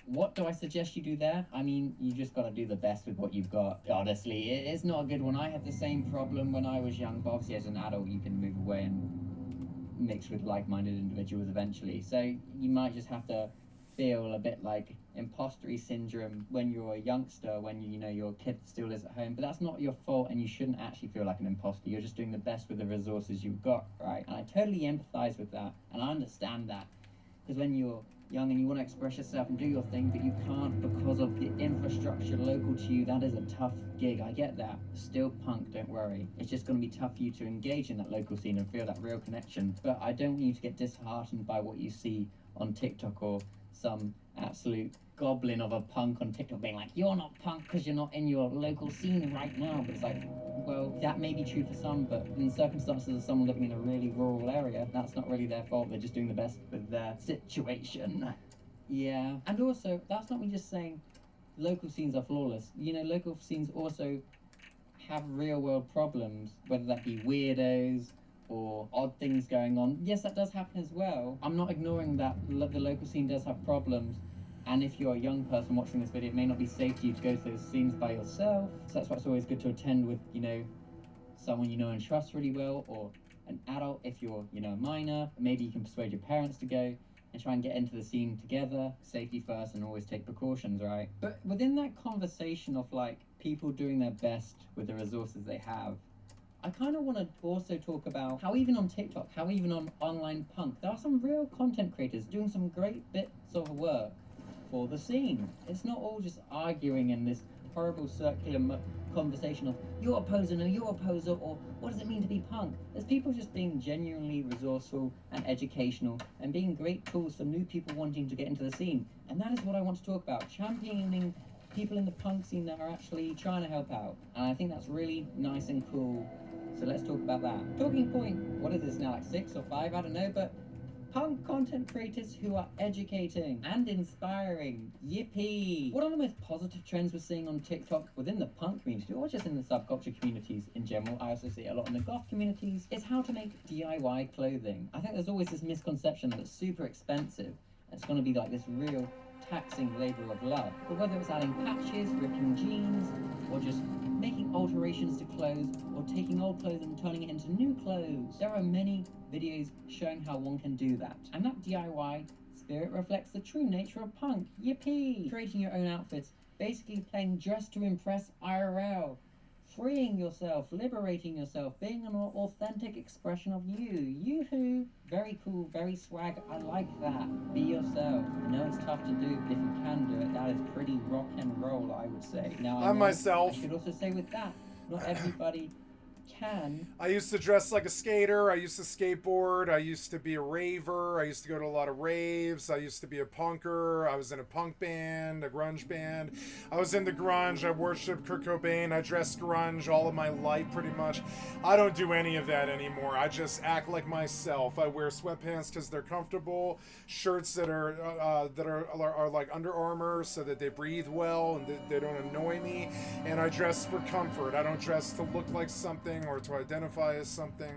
what do I suggest you do there? I mean, you just got to do the best with what you've got. Honestly, it's not a good one. I had the same problem when I was young, but obviously as an adult you can move away and mix with like-minded individuals eventually. So you might just have to feel a bit like impostery syndrome when you're a youngster, when you know your kid still lives at home, but that's not your fault and you shouldn't actually feel like an imposter. You're just doing the best with the resources you've got, right? And I totally empathize with that, and I understand that, because when you're young and you want to express yourself and do your thing, but you can't because of the infrastructure local to you, that is a tough gig. I get that. Still punk, don't worry. It's just going to be tough for you to engage in that local scene and feel that real connection. But I don't want you to get disheartened by what you see on TikTok or some absolute goblin of a punk on TikTok being like, you're not punk because you're not in your local scene right now. But it's like, well, that may be true for some, but in circumstances of someone living in a really rural area, that's not really their fault. They're just doing the best with their situation. Yeah. And also, that's not me just saying local scenes are flawless. You know, local scenes also have real world problems, whether that be weirdos or odd things going on. Yes, that does happen as well. I'm not ignoring that the local scene does have problems, and if you're a young person watching this video, it may not be safe for you to go to those scenes by yourself. So that's why it's always good to attend with, you know, someone you know and trust really well, or an adult if you're, you know, a minor. Maybe you can persuade your parents to go and try and get into the scene together. Safety first, and always take precautions, right? But within that conversation of like people doing their best with the resources they have, I kind of want to also talk about how even on TikTok, how even on online punk, there are some real content creators doing some great bits of work for the scene. It's not all just arguing in this horrible circular conversation of you're a poser, no, you're a poser, or what does it mean to be punk? There's people just being genuinely resourceful and educational and being great tools for new people wanting to get into the scene. And that is what I want to talk about, championing people in the punk scene that are actually trying to help out. And I think that's really nice and cool. So let's talk about that. Talking point, what is this now, like 6 or 5? I don't know, but punk content creators who are educating and inspiring. Yippee! What are the most positive trends we're seeing on TikTok within the punk community, or just in the subculture communities in general? I also see it a lot in the goth communities. Is how to make DIY clothing. I think there's always this misconception that it's super expensive. It's going to be like this real taxing labor of love. But whether it's adding patches, ripping jeans, or just making alterations to clothes, or taking old clothes and turning it into new clothes, there are many videos showing how one can do that. And that DIY spirit reflects the true nature of punk. Yippee! Creating your own outfits, basically playing dress to impress IRL. Freeing yourself, liberating yourself, being an authentic expression of you. Yoo-hoo! Very cool, very swag. I like that. Be yourself. I know it's tough to do, but if you can do it, that is pretty rock and roll, I would say. Now, I'm myself. I should also say with that, not everybody can. I used to dress like a skater. I used to skateboard. I used to be a raver. I used to go to a lot of raves. I used to be a punker. I was in a punk band, a grunge band. I was into grunge. I worshiped Kurt Cobain. I dressed grunge all of my life pretty much. I don't do any of that anymore. I just act like myself. I wear sweatpants because they're comfortable, shirts that are like Under Armour so that they breathe well and they don't annoy me, and I dress for comfort. I don't dress to look like something or to identify as something.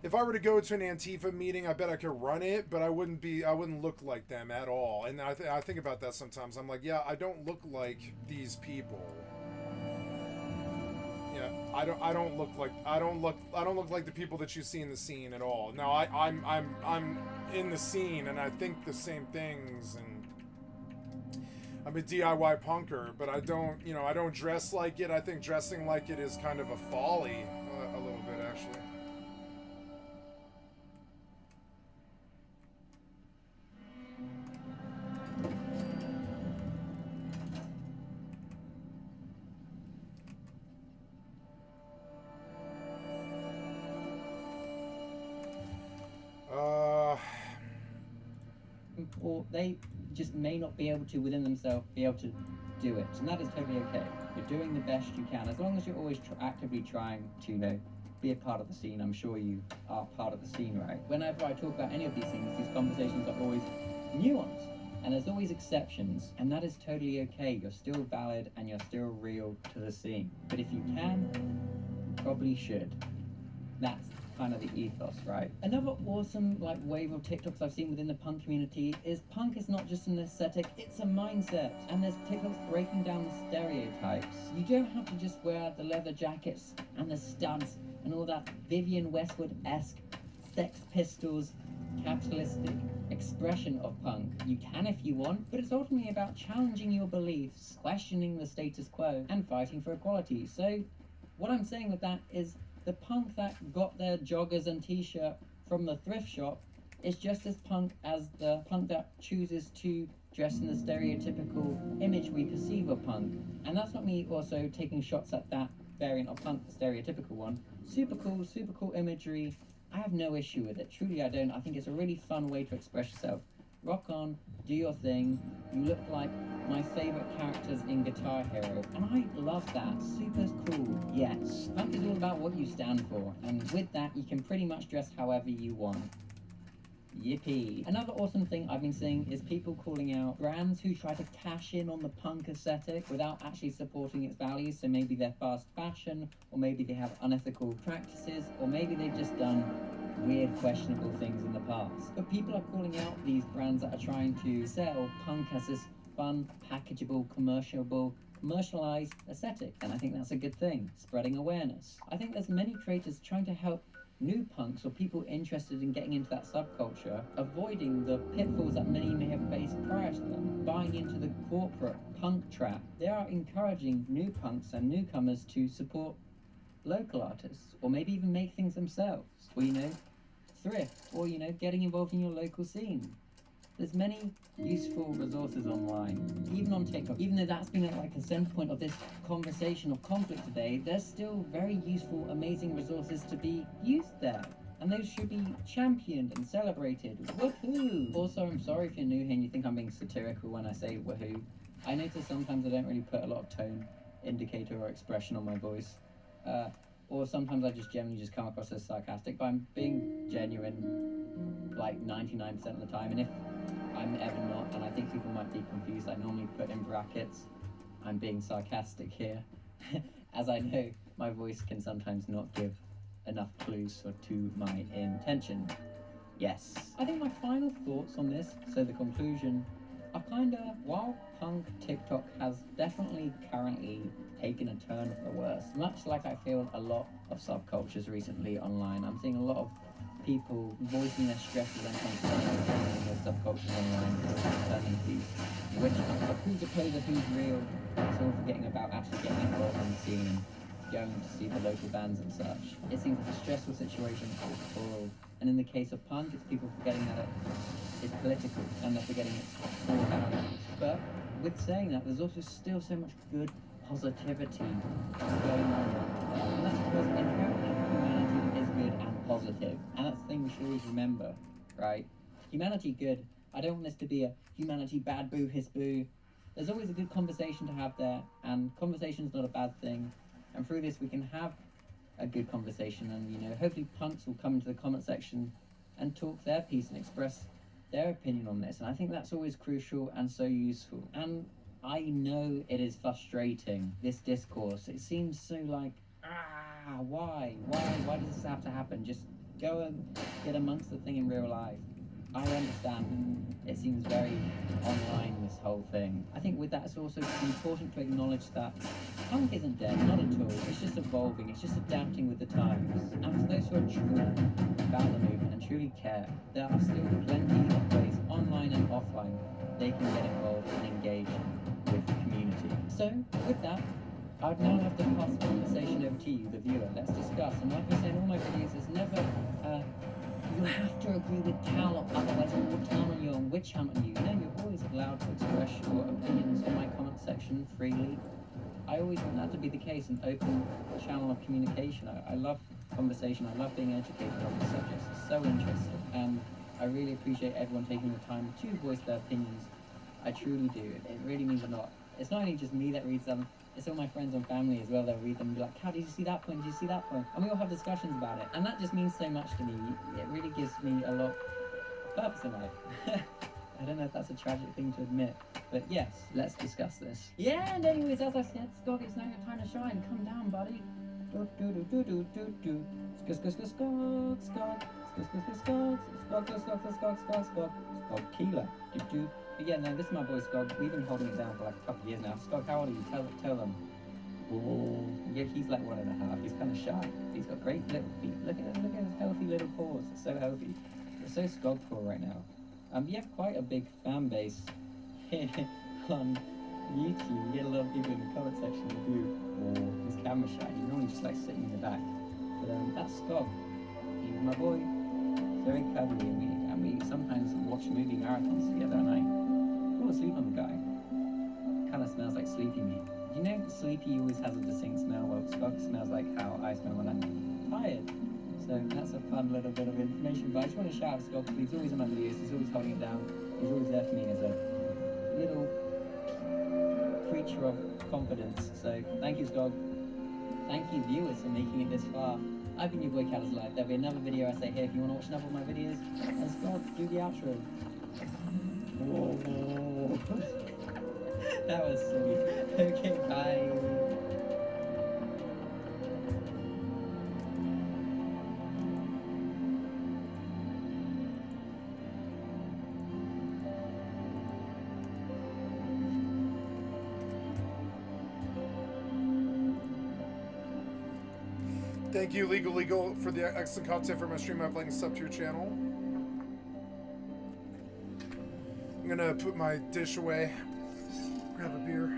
If I were to go to an Antifa meeting, I bet I could run it, but I wouldn't look like them at all. And I think about that sometimes. I'm like, yeah, I don't look like these people. Yeah, I don't look like the people that you see in the scene at all. No, I'm in the scene and I think the same things, and I'm a DIY punker, but I don't dress like it. I think dressing like it is kind of a folly, a little bit actually. Or they just may not be able to within themselves be able to do it, and that is totally okay. You're doing the best you can, as long as you're always actively trying to, be a part of the scene. I'm sure you are part of the scene, right? Whenever I talk about any of these things, these conversations are always nuanced, and there's always exceptions, and that is totally okay. You're still valid and you're still real to the scene. But if you can, you probably should. That's kind of the ethos, right? Another awesome wave of TikToks I've seen within the punk community is punk is not just an aesthetic, it's a mindset. And there's TikToks breaking down the stereotypes. You don't have to just wear the leather jackets and the studs and all that Vivienne Westwood-esque Sex Pistols capitalistic expression of punk. You can if you want, but it's ultimately about challenging your beliefs, questioning the status quo, and fighting for equality. So what I'm saying with that is the punk that got their joggers and t-shirt from the thrift shop is just as punk as the punk that chooses to dress in the stereotypical image we perceive of punk. And that's not me also taking shots at that variant of punk, the stereotypical one. Super cool imagery. I have no issue with it. Truly, I don't. I think it's a really fun way to express yourself. Rock on, do your thing. You look like my favorite characters in Guitar Hero, and I love that. Super cool, yes. Punk is all about what you stand for, and with that, you can pretty much dress however you want. Yippee. Another awesome thing I've been seeing is people calling out brands who try to cash in on the punk aesthetic without actually supporting its values. So maybe they're fast fashion, or maybe they have unethical practices, or maybe they've just done weird, questionable things in the past. But people are calling out these brands that are trying to sell punk as this fun, packageable, commercialized aesthetic, and I think that's a good thing. Spreading awareness. I think there's many creators trying to help new punks or people interested in getting into that subculture, avoiding the pitfalls that many may have faced prior to them, buying into the corporate punk trap. They are encouraging new punks and newcomers to support local artists, or maybe even make things themselves, or thrift, or getting involved in your local scene. There's many useful resources online, even on TikTok. Even though that's been like a center point of this conversation of conflict today, there's still very useful, amazing resources to be used there. And those should be championed and celebrated. Woohoo! Also, I'm sorry if you're new here and you think I'm being satirical when I say woohoo. I notice sometimes I don't really put a lot of tone, indicator, or expression on my voice. Or sometimes I just generally just come across as sarcastic, but I'm being genuine like 99% of the time. And if I'm ever not, and I think people might be confused, I normally put in brackets, I'm being sarcastic here, as I know my voice can sometimes not give enough clues to my intention. Yes. I think my final thoughts on this, so the conclusion While punk TikTok has definitely currently taken a turn for the worse, much like I feel a lot of subcultures recently online, I'm seeing a lot of people voicing their stresses and concerns in their subcultures online, turning to which who's a poser, who's real, it's all forgetting about actually getting involved in the scene and going to see the local bands and such. It seems like a stressful situation for all. And in the case of punk, it's people forgetting that it's political and they're forgetting it's all values. But with saying that, there's also still so much good positivity going on. And that's because inherently humanity is good and positive. And that's the thing we should always remember, right? Humanity good. I don't want this to be a humanity bad boo hiss boo. There's always a good conversation to have there, and conversation's not a bad thing. And through this we can have a good conversation, and hopefully punks will come into the comment section and talk their piece and express their opinion on this. And I think that's always crucial and so useful. And I know it is frustrating, this discourse. It seems so like, why does this have to happen? Just go and get amongst the thing in real life. I understand it seems very online, this whole thing. I think with that, it's also important to acknowledge that punk isn't dead, not at all. It's just evolving, it's just adapting with the times. And for those who are true about the movement and truly care, there are still plenty of ways, online and offline, they can get involved and engage with the community. So, with that, I would now have to pass the conversation over to you, the viewer. Let's discuss. And like I say in all my videos, there's never you have to agree with Cal, otherwise I will turn on you and witch hunt on you. No, you're always allowed to express your opinions in my comment section freely. I always want that to be the case, an open channel of communication. I love conversation, I love being educated on these subjects. It's so interesting, and I really appreciate everyone taking the time to voice their opinions. I truly do. It really means a lot. It's not only just me that reads them, it's all my friends and family as well. They'll read them and be like, Cal, did you see that point? Did you see that point? And we all have discussions about it. And that just means so much to me. It really gives me a lot of purpose in life. I don't know if that's a tragic thing to admit, but yes, let's discuss this. Yeah, and anyways, as I said, Skog, it's now your time to shine. Come down, buddy. Do do do do do do do. Skog, skog, skog, skog, skog. Skog, skog, skog, skog, skog, skog, skog, skog, skog, skog, Keeler. Do do. But yeah, no, this is my boy Skog. We've been holding it down for like a couple of years now. Skog, how old are you? Tell them. Oh, yeah, he's like 1.5. He's kind of shy. He's got great little feet. Look at his healthy little paws. It's so healthy. It's so Skog cool right now. You have quite a big fan base on YouTube. You get a lot of people in the comment section who do. He's camera shy. He's normally just like sitting in the back. But that's Skog. He's my boy. Very cuddly, and we sometimes watch movie marathons together, and I fall asleep on the guy. Kind of smells like Sleepy Me. You know, Sleepy always has a distinct smell. Well, Skog smells like how I smell when I'm tired. So that's a fun little bit of information. But I just want to shout out Skog. He's always in my videos. He's always holding it down. He's always there for me as a little creature of confidence. So thank you, Skog. Thank you, viewers, for making it this far. I've been your boy Skycatlive. There'll be another video I say here if you want to watch another of my videos. Let's go, do the outro. Whoa. That was silly. Okay, bye. Thank you, Legal, for the excellent content for my stream. I've linked sub to your channel. I'm gonna put my dish away, grab a beer.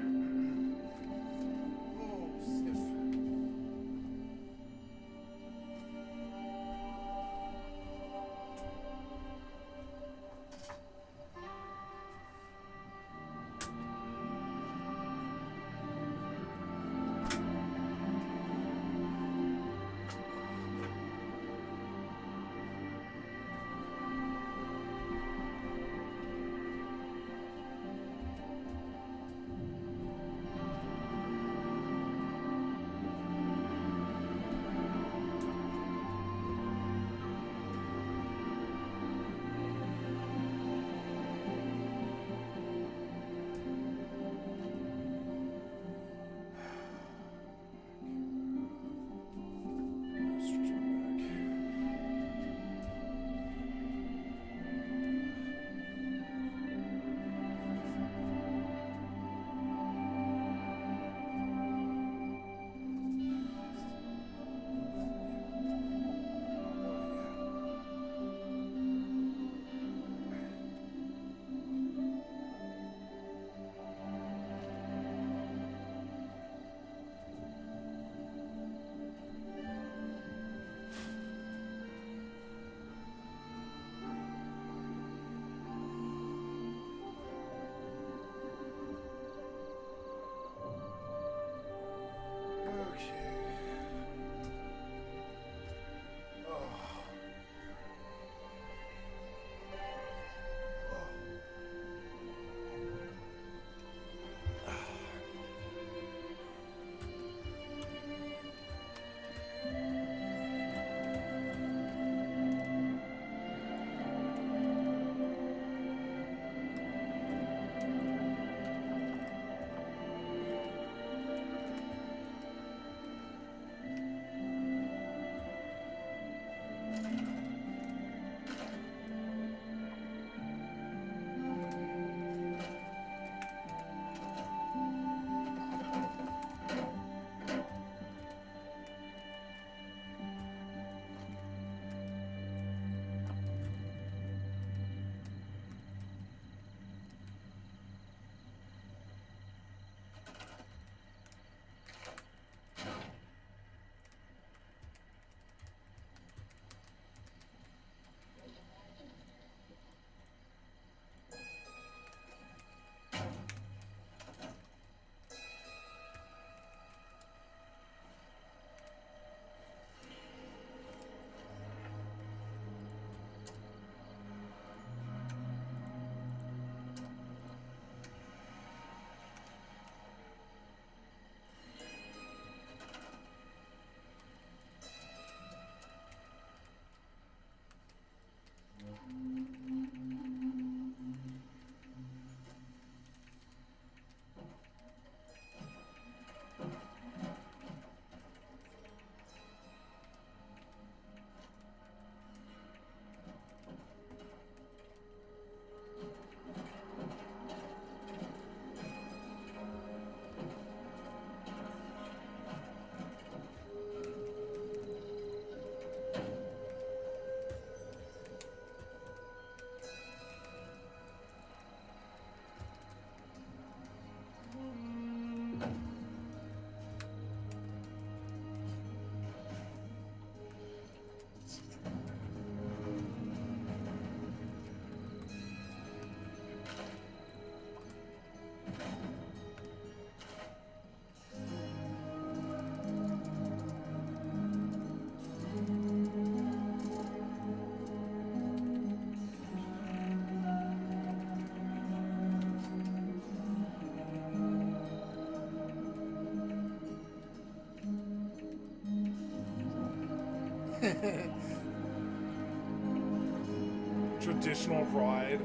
Traditional pride.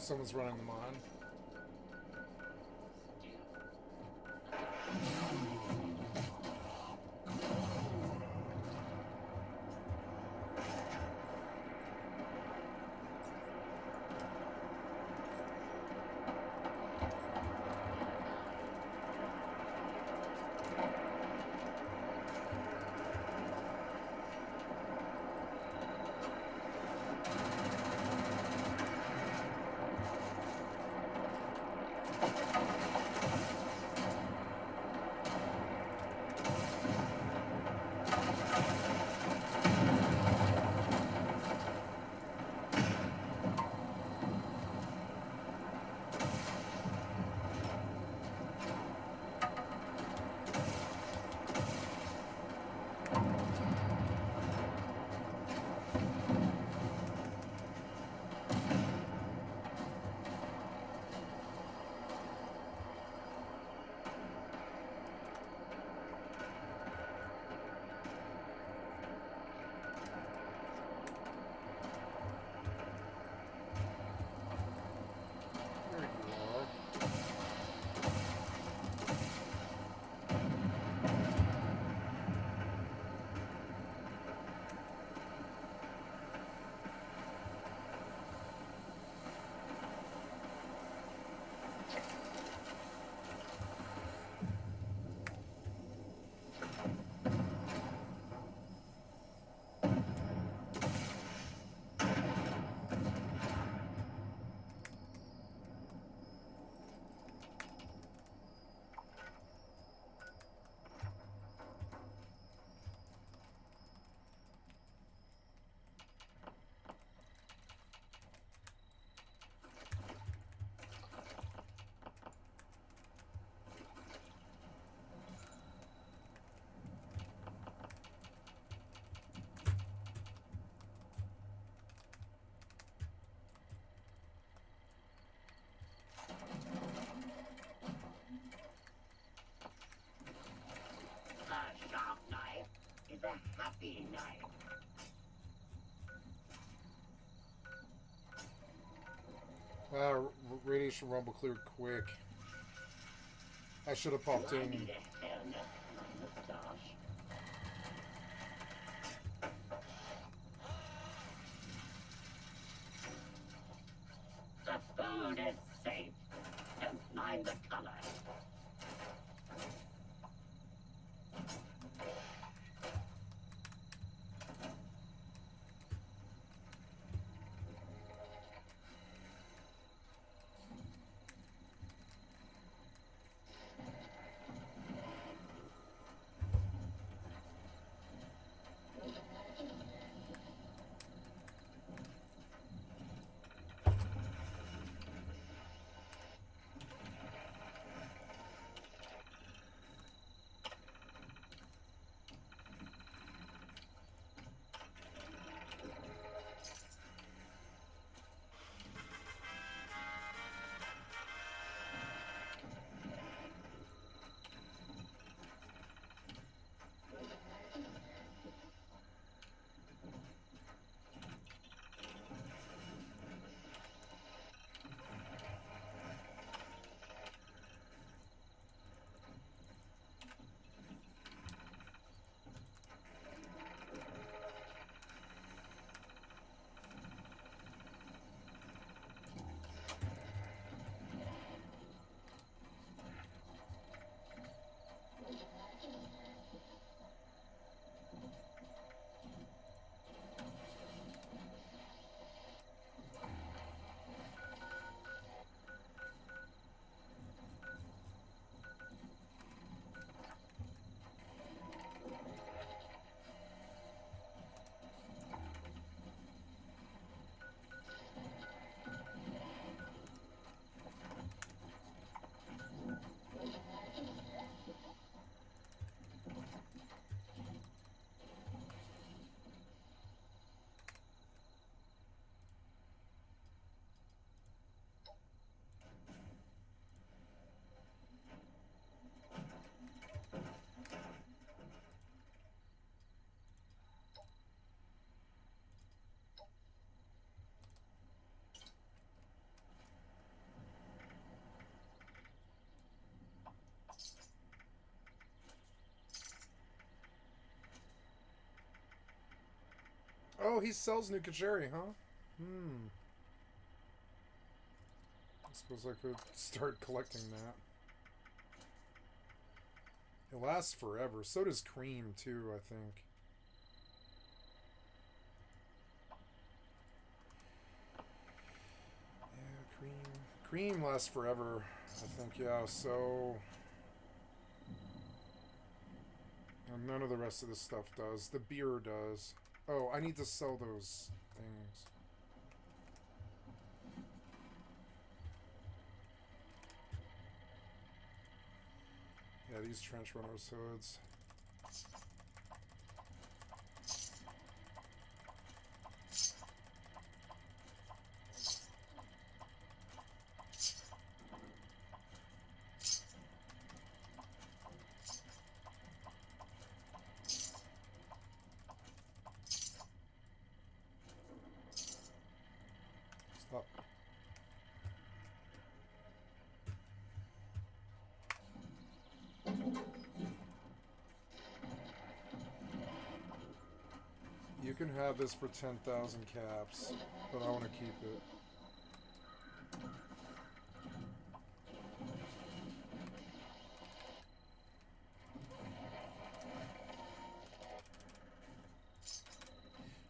someone's running them on. a happy night. Radiation rumble cleared quick. I should have popped in. The food is safe. Don't mind the color. Oh, he sells new Kajeri, huh? I suppose I could start collecting that. It lasts forever. So does Cream, too, I think. Yeah, Cream. Cream lasts forever, I think, yeah, so... And none of the rest of this stuff does. The beer does. Oh, I need to sell those things. Yeah, these trench runners hoods. Stop. You can have this for 10,000 caps, but I want to keep it.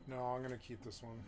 No, I'm going to keep this one.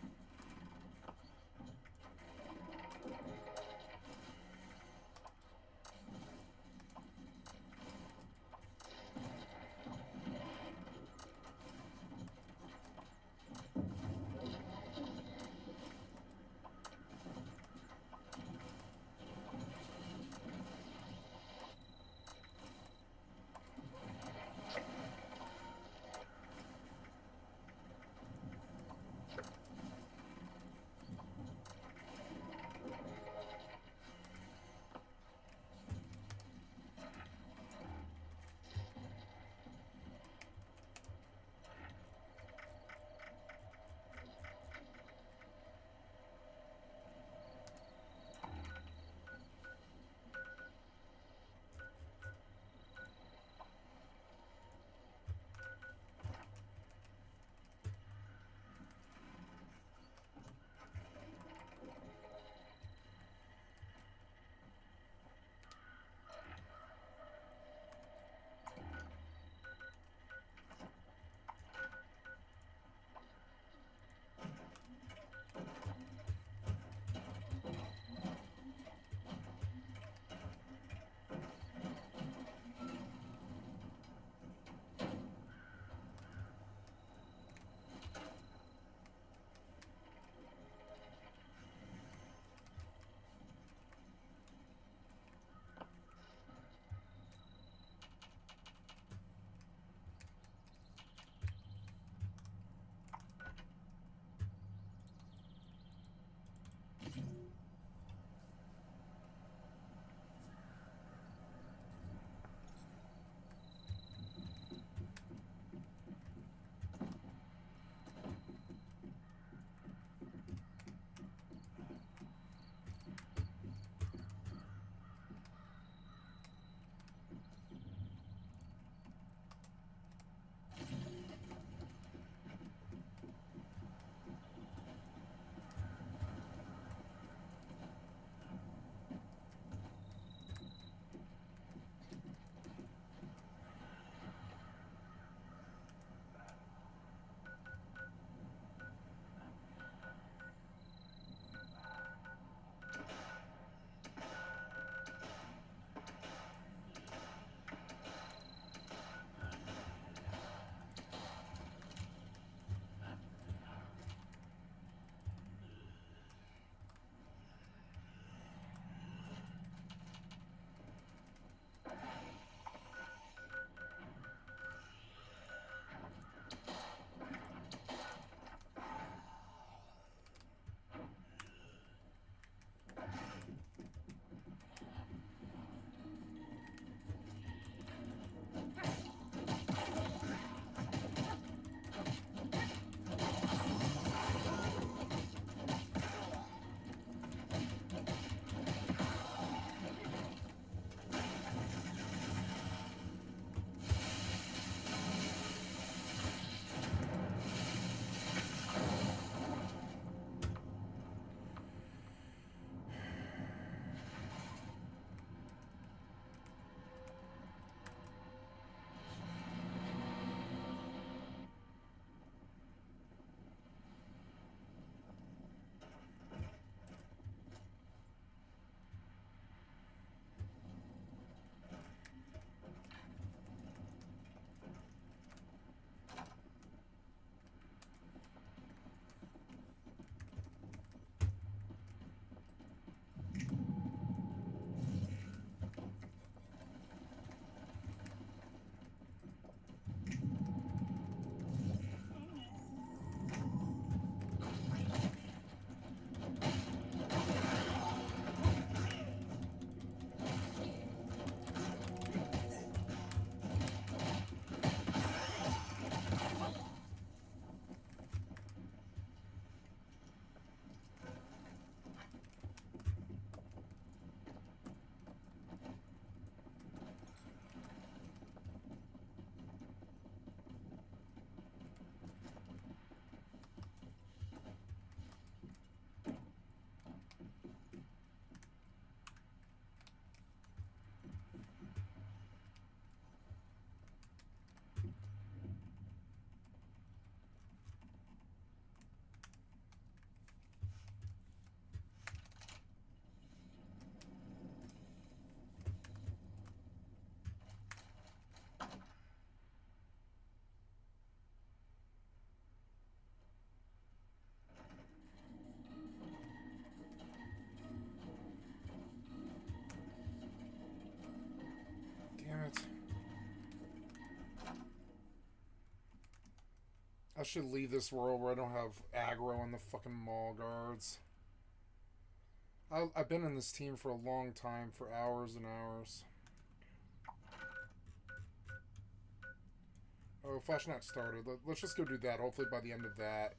I should leave this world where I don't have aggro on the fucking mall guards. I've been in this team for a long time, for hours and hours. Oh, Flash not started. Let's just go do that. Hopefully by the end of that.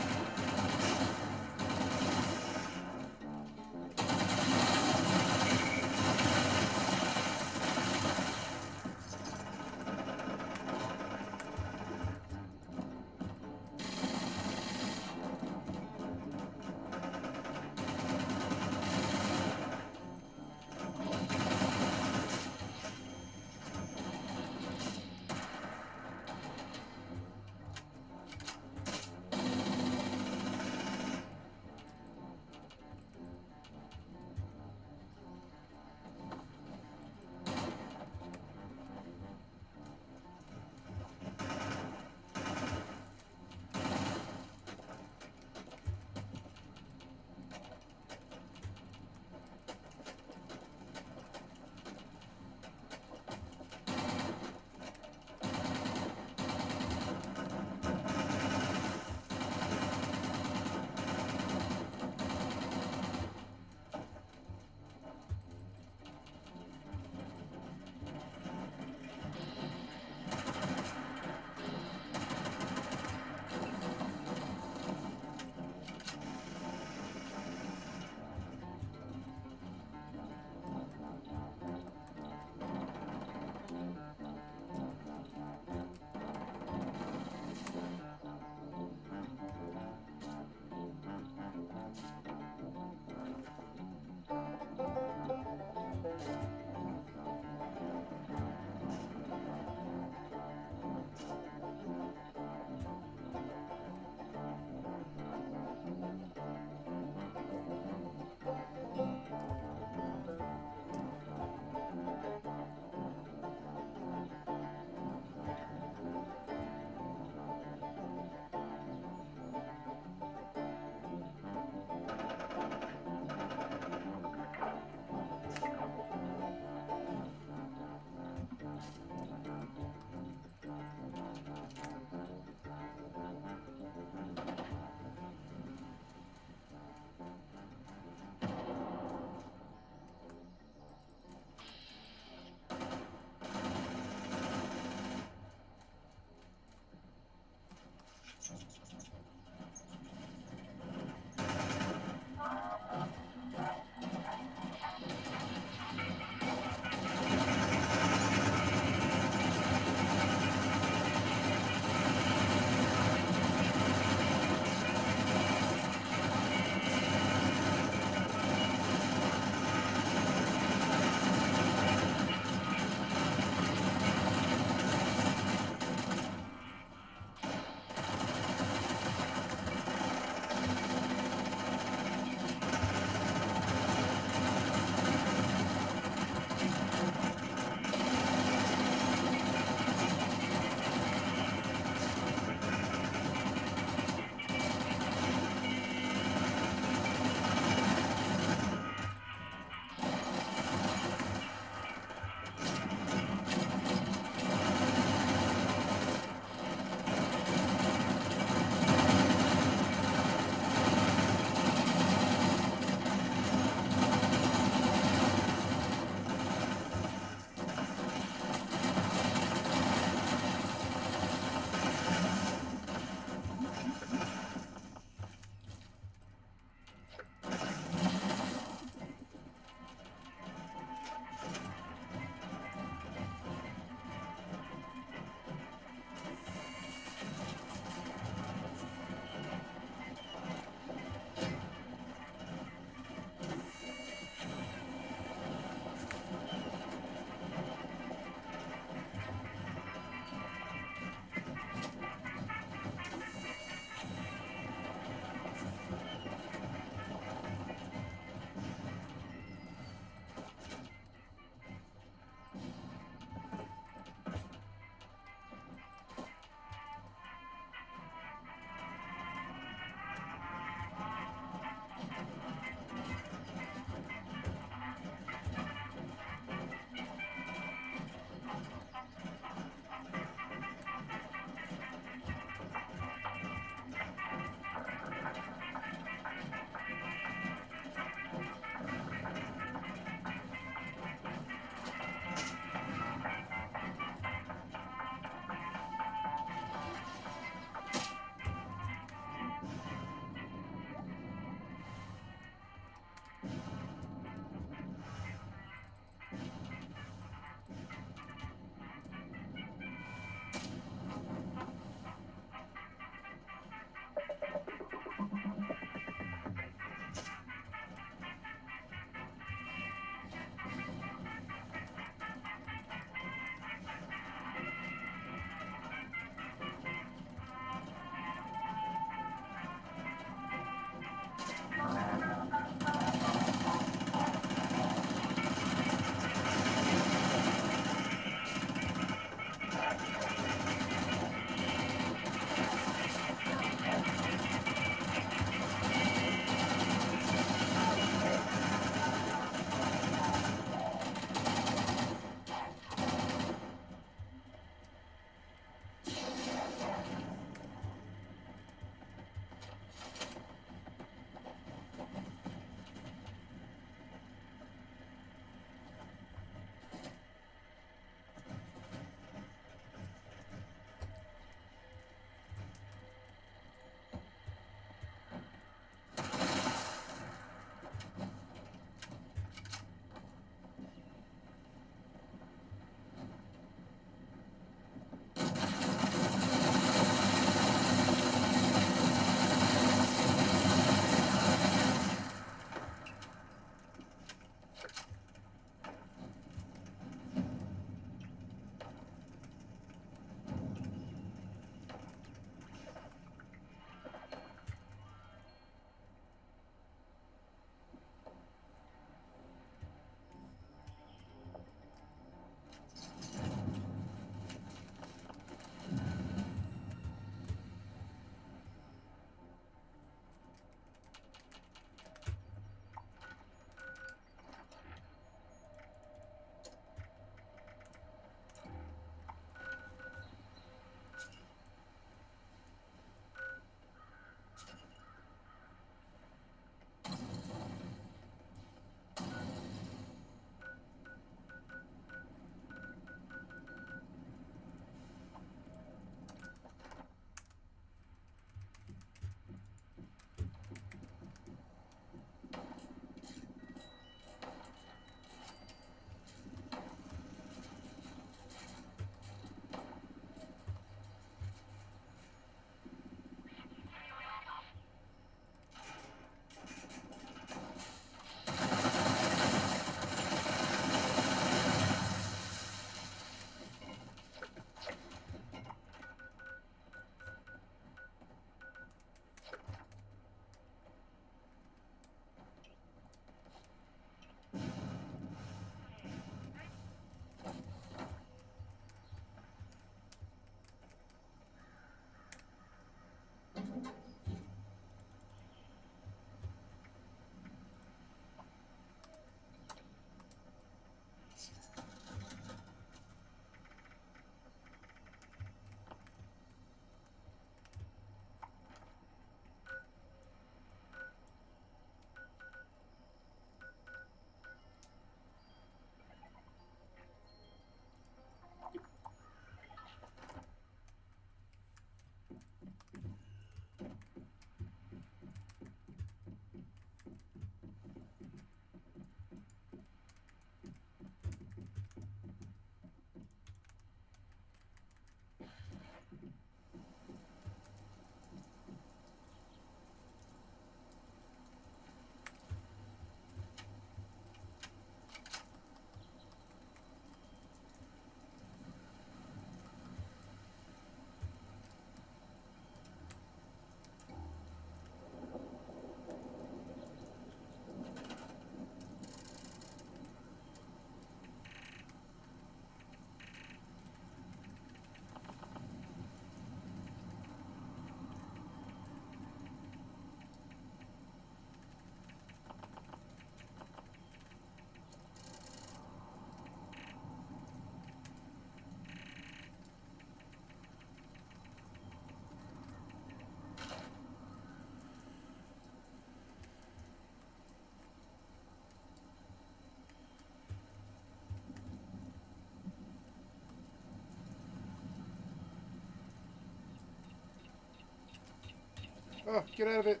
Oh, get out of it.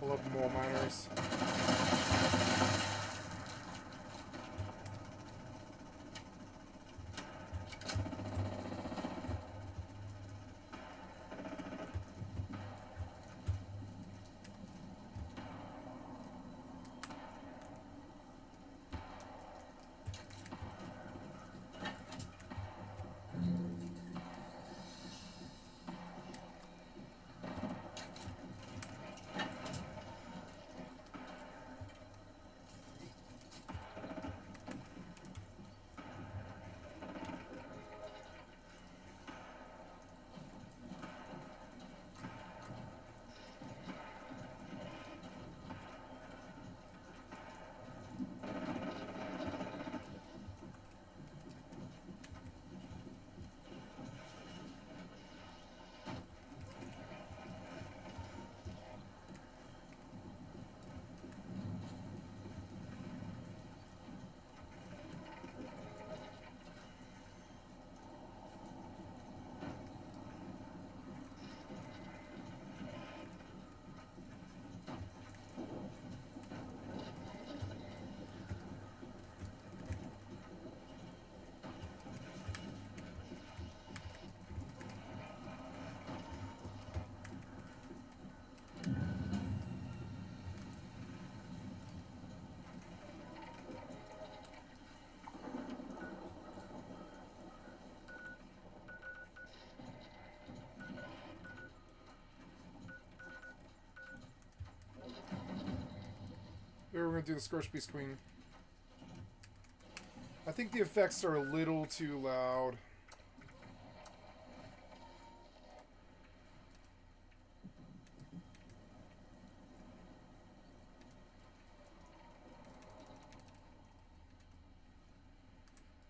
I love mole miners. Here, we're gonna do the Scorch Beast Queen. I think the effects are a little too loud.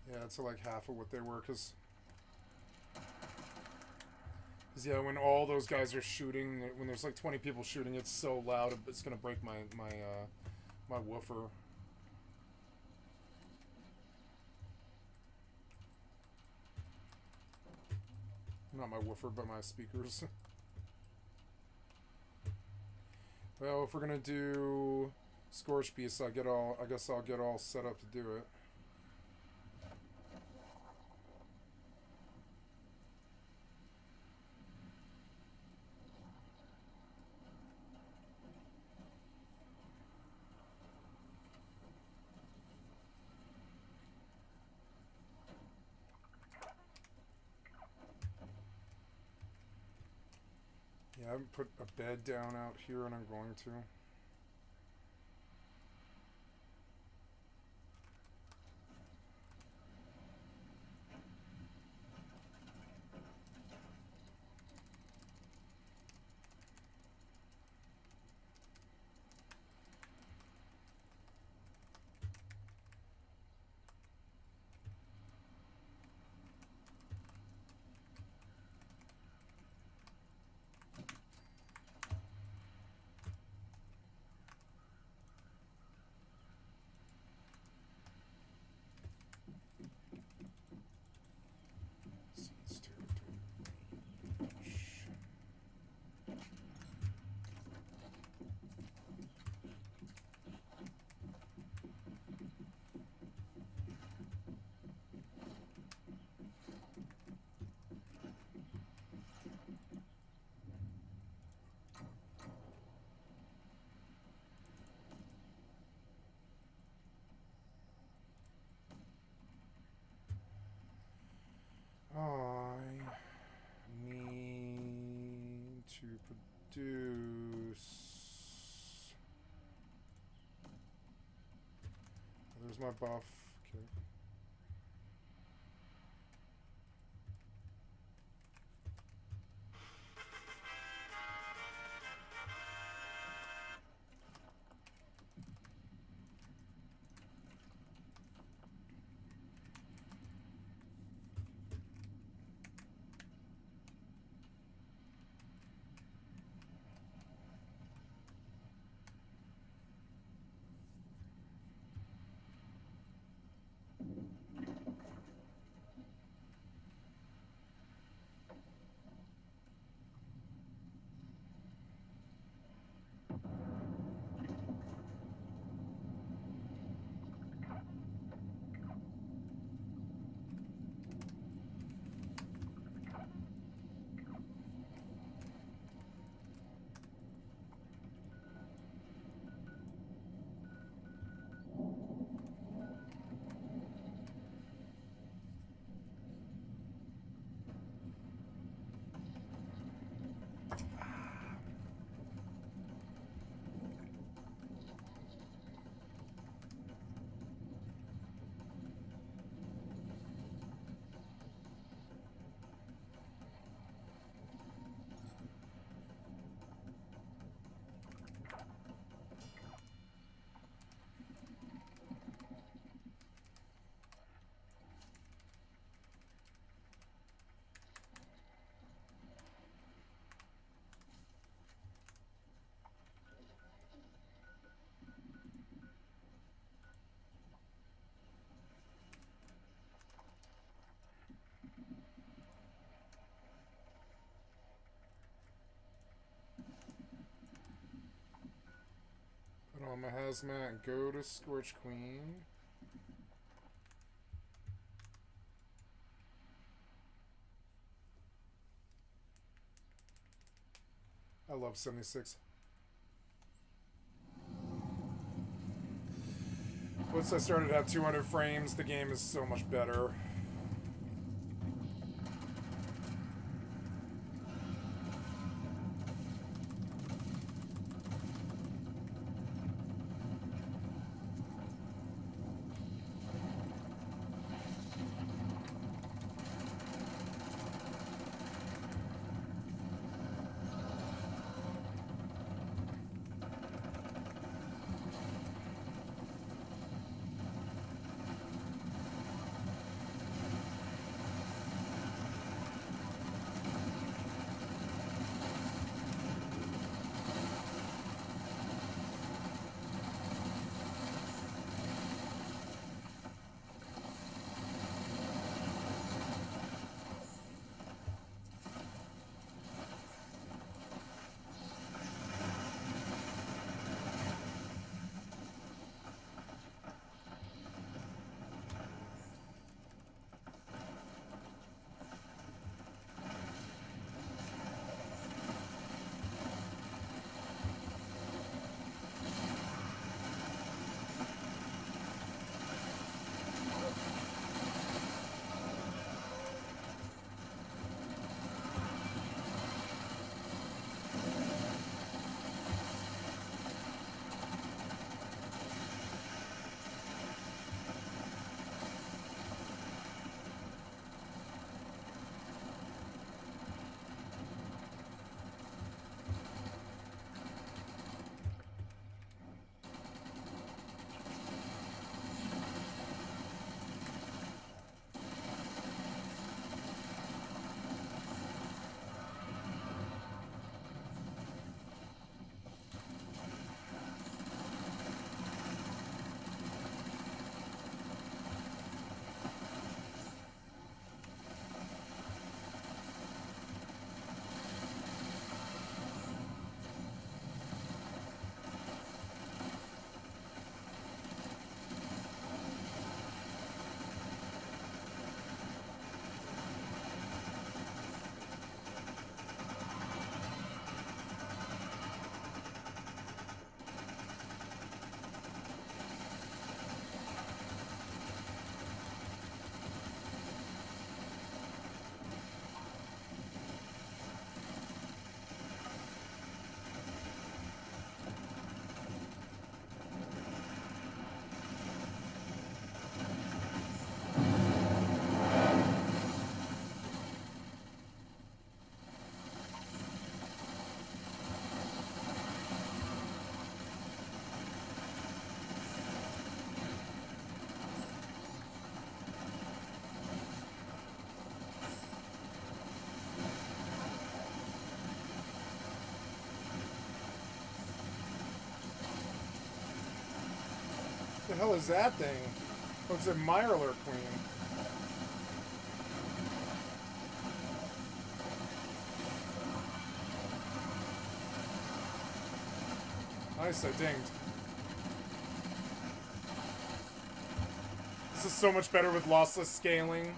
Yeah, it's like half of what they were, because yeah, when all those guys are shooting, when there's like 20 people shooting, it's so loud, it's gonna break my woofer. Not my woofer, but my speakers. Well, if we're gonna do Scorch Beast, I guess I'll get all set up to do it. Yeah, I haven't put a bed down out here, and I'm going to. I need to produce. There's my buff. Okay. I'm a hazmat. Go to Scorch Queen. I love 76. Once I started to have 200 frames, the game is so much better. What the hell is that thing? Looks like Mirelurk Queen. Nice, I dinged. This is so much better with lossless scaling.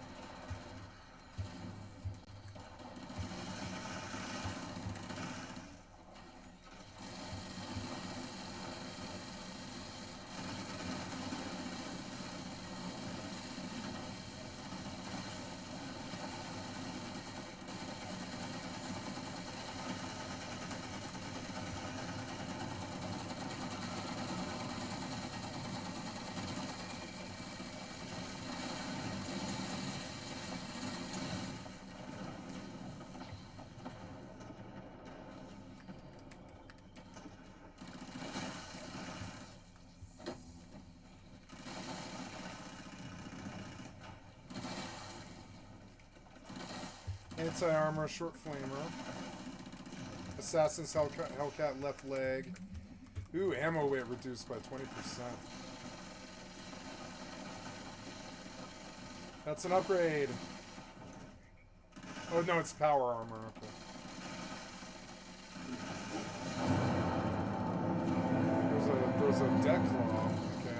Anti-armor, short flamer. Assassin's Hellcat left leg. Ooh, ammo weight reduced by 20%. That's an upgrade. Oh no, it's power armor. Okay. There's there's a deck claw. Okay.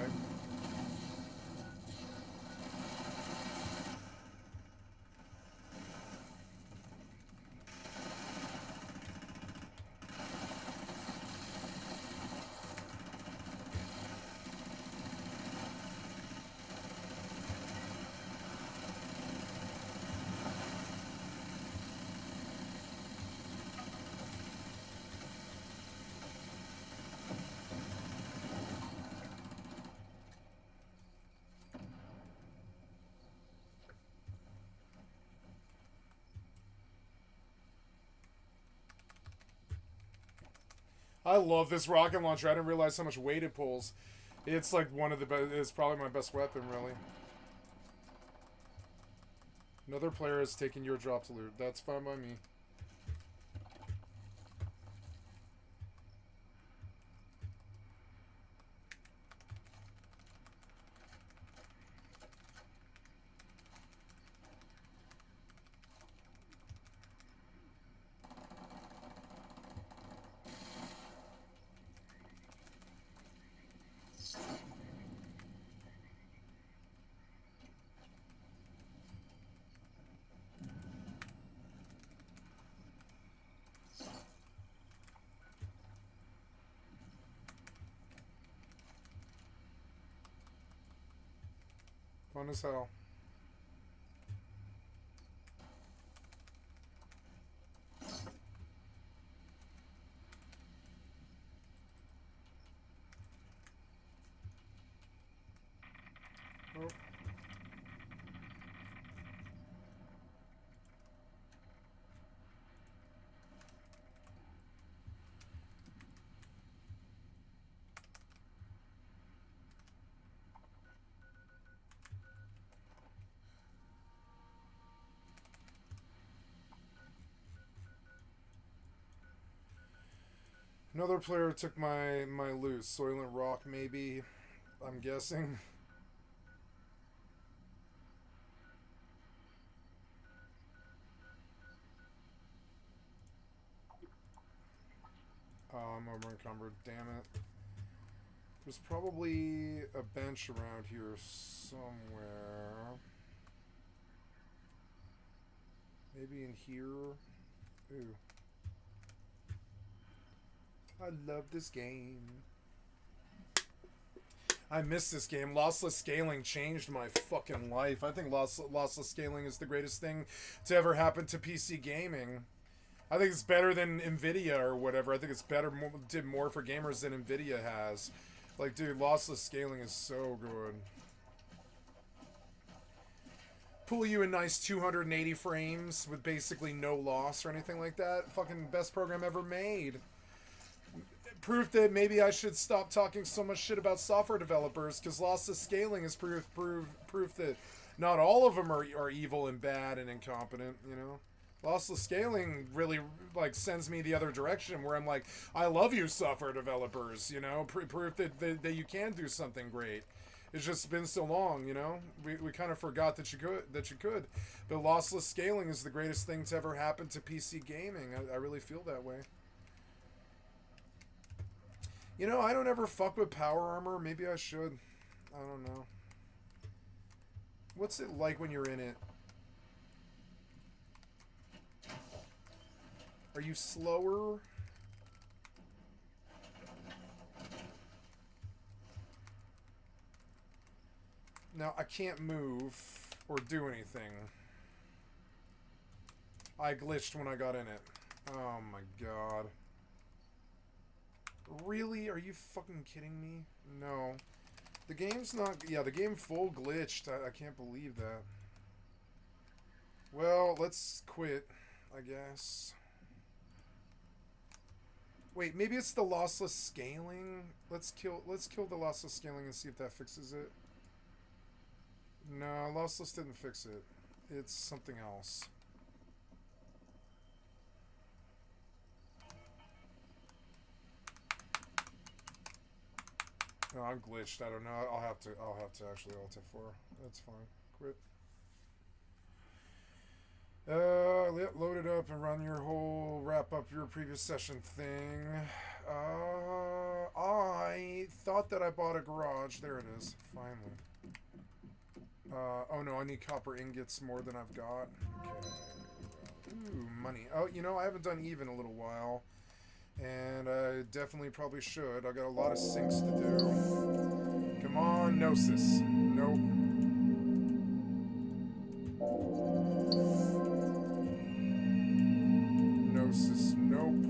I love this rocket launcher. I didn't realize how much weight it pulls. It's like one of the best. It's probably my best weapon, really. Another player has taken your drop to loot. That's fine by me. Fun as hell. Oh. Another player took my loot. Soylent Rock, maybe. I'm guessing. Oh, I'm over encumbered. Damn it. There's probably a bench around here somewhere. Maybe in here. Ooh. I love this game. I miss this game. Lossless scaling changed my fucking life. I think lossless scaling is the greatest thing to ever happen to PC gaming. I think it's better than Nvidia or whatever. I think it's better, did more for gamers than Nvidia has. Like, dude, lossless scaling is so good. Pull you in nice 280 frames with basically no loss or anything like that. Fucking best program ever made. Proof that maybe I should stop talking so much shit about software developers, because lossless scaling is proof that not all of them are evil and bad and incompetent, you know? Lossless scaling really, like, sends me the other direction, where I'm like, I love you, software developers, you know? Proof that you can do something great. It's just been so long, you know? We kind of forgot that you could. But lossless scaling is the greatest thing to ever happen to PC gaming. I really feel that way. You know, I don't ever fuck with power armor. Maybe I should. I don't know. What's it like when you're in it? Are you slower? Now, I can't move or do anything. I glitched when I got in it. Oh my god. Really? Are you fucking kidding me? No. The game's not... Yeah, the game full glitched. I can't believe that. Well, let's quit, I guess. Wait, maybe it's the lossless scaling? Let's kill the lossless scaling and see if that fixes it. No, lossless didn't fix it. It's something else. No, I'm glitched. I don't know. I'll have to actually Alt F4. That's fine. Quit. Load it up and run your whole wrap up your previous session thing. I thought thought that I bought a garage. There it is. Finally. Oh no, I need copper ingots more than I've got. Okay. Ooh, money. Oh, you know, I haven't done Eve in a little while. And I definitely probably should. I got a lot of sinks to do. Come on, Gnosis. Nope. Gnosis. Nope.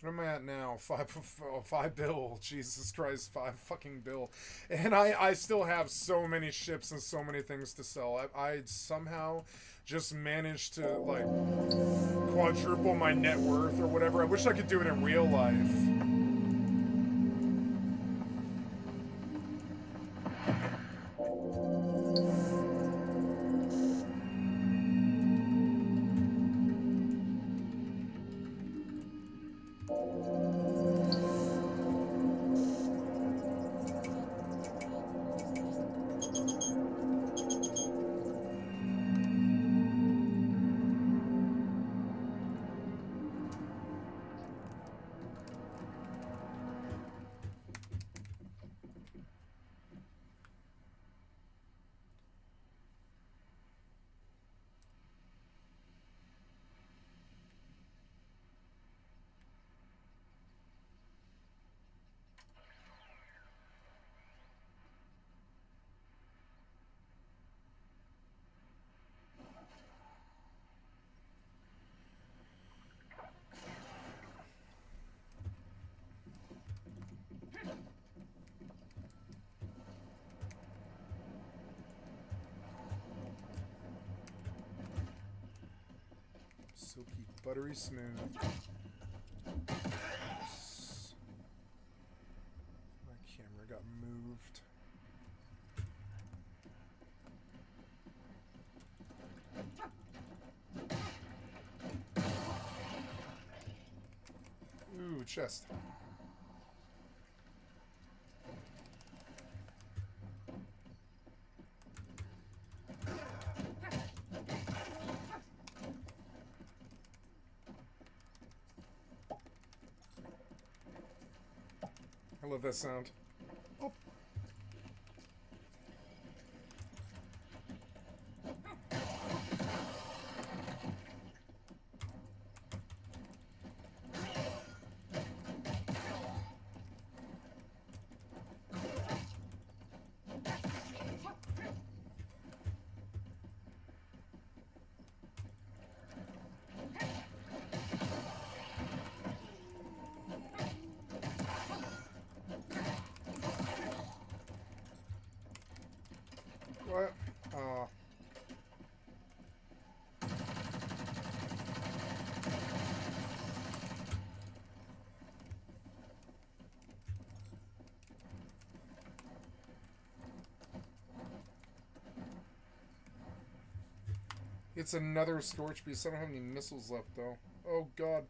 What am I at now? Five bill. Jesus Christ, 5 fucking bill. And I still have so many ships and so many things to sell. I somehow just managed to, like, quadruple my net worth or whatever. I wish I could do it in real life. Silky, buttery smooth. My camera got moved. Ooh, chest. I love that sound. Oh. What? It's another storage piece. I don't have any missiles left, though. Oh, God.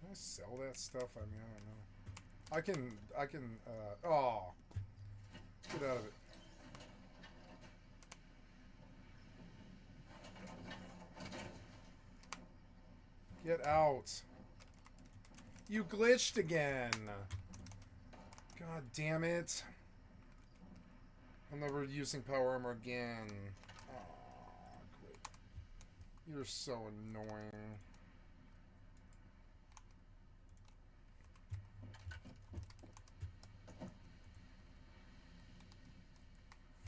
Can I sell that stuff? I mean, I don't know. I can, oh. Get out of it. Get out. You glitched again. God damn it. I'm never using power armor again. Aw, quit. You're so annoying.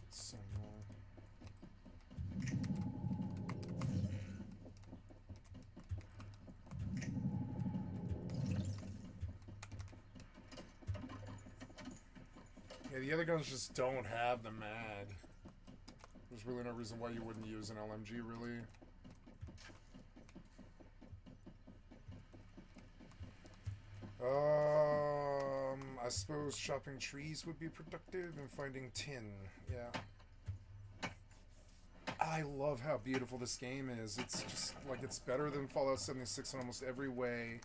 It's so annoying. Yeah, the other guns just don't have the mag. There's really no reason why you wouldn't use an LMG, really. I suppose chopping trees would be productive and finding tin. Yeah. I love how beautiful this game is. It's just like it's better than Fallout 76 in almost every way,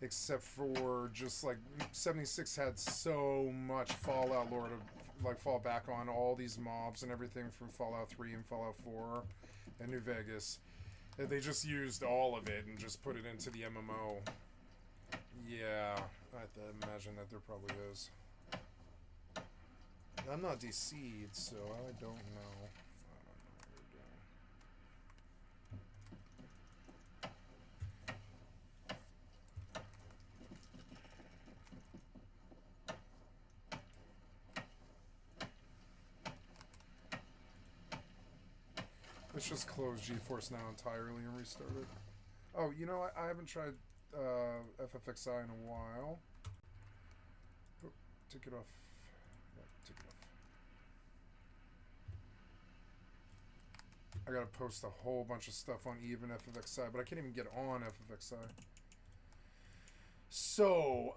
except for just like 76 had so much Fallout lore to like fall back on, all these mobs and everything from Fallout 3 and Fallout 4 and New Vegas. And they just used all of it and just put it into the MMO. Yeah, I have to imagine that there probably is. I'm not DC'd, so I don't know. I don't know what you're doing. Let's just close GeForce Now entirely and restart it. Oh, you know, I haven't tried FFXI in a while. Oh, take it off. Yeah, take it off. I gotta post a whole bunch of stuff on even FFXI, but I can't even get on FFXI. So,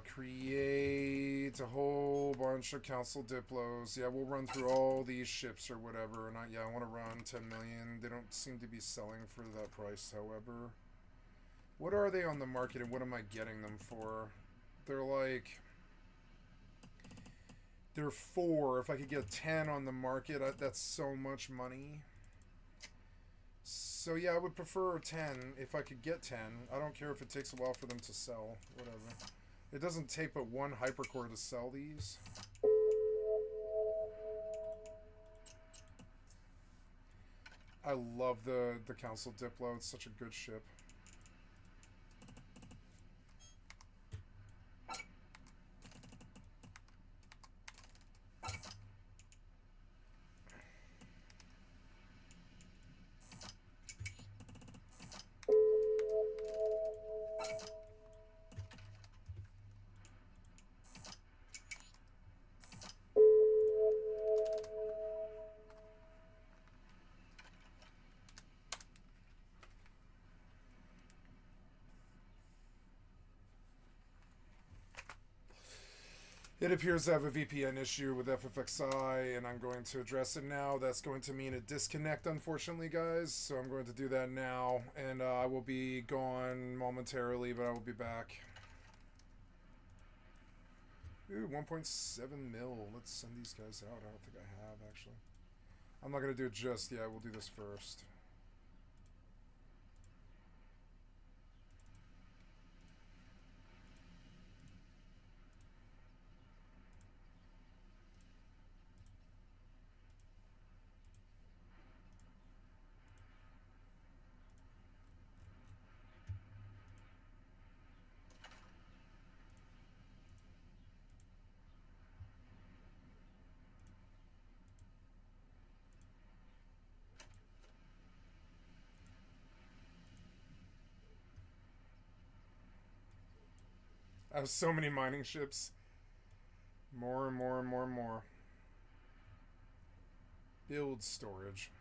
create a whole bunch of council diplos. Yeah, we'll run through all these ships or whatever. And I want to run 10 million. They don't seem to be selling for that price, however. What are they on the market and what am I getting them for? They're like... They're 4. If I could get 10 on the market, that's so much money. So yeah, I would prefer 10 if I could get 10. I don't care if it takes a while for them to sell. Whatever. It doesn't take but one hypercore to sell these. I love the Council Diplo. It's such a good ship. It appears I have a VPN issue with FFXI, and I'm going to address it now. That's going to mean a disconnect, unfortunately, guys. So I'm going to do that now, and I will be gone momentarily, but I will be back. Ooh, 1.7 mil. Let's send these guys out. I don't think I have, actually. I'm not going to do it just yet. We'll do this first. I have so many mining ships. More and more and more and more. Build storage.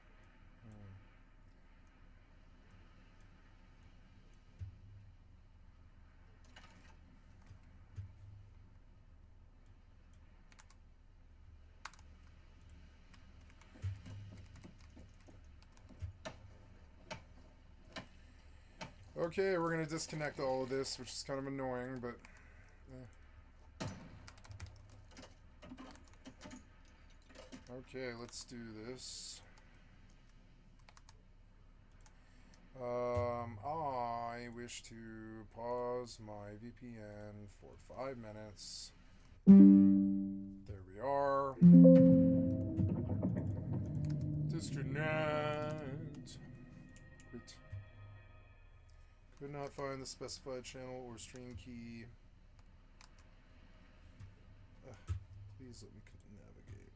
Okay, we're gonna disconnect all of this, which is kind of annoying, but... Okay, let's do this. I wish to pause my VPN for 5 minutes. There we are. Disconnect. Great. Could not find the specified channel or stream key. Please let me navigate.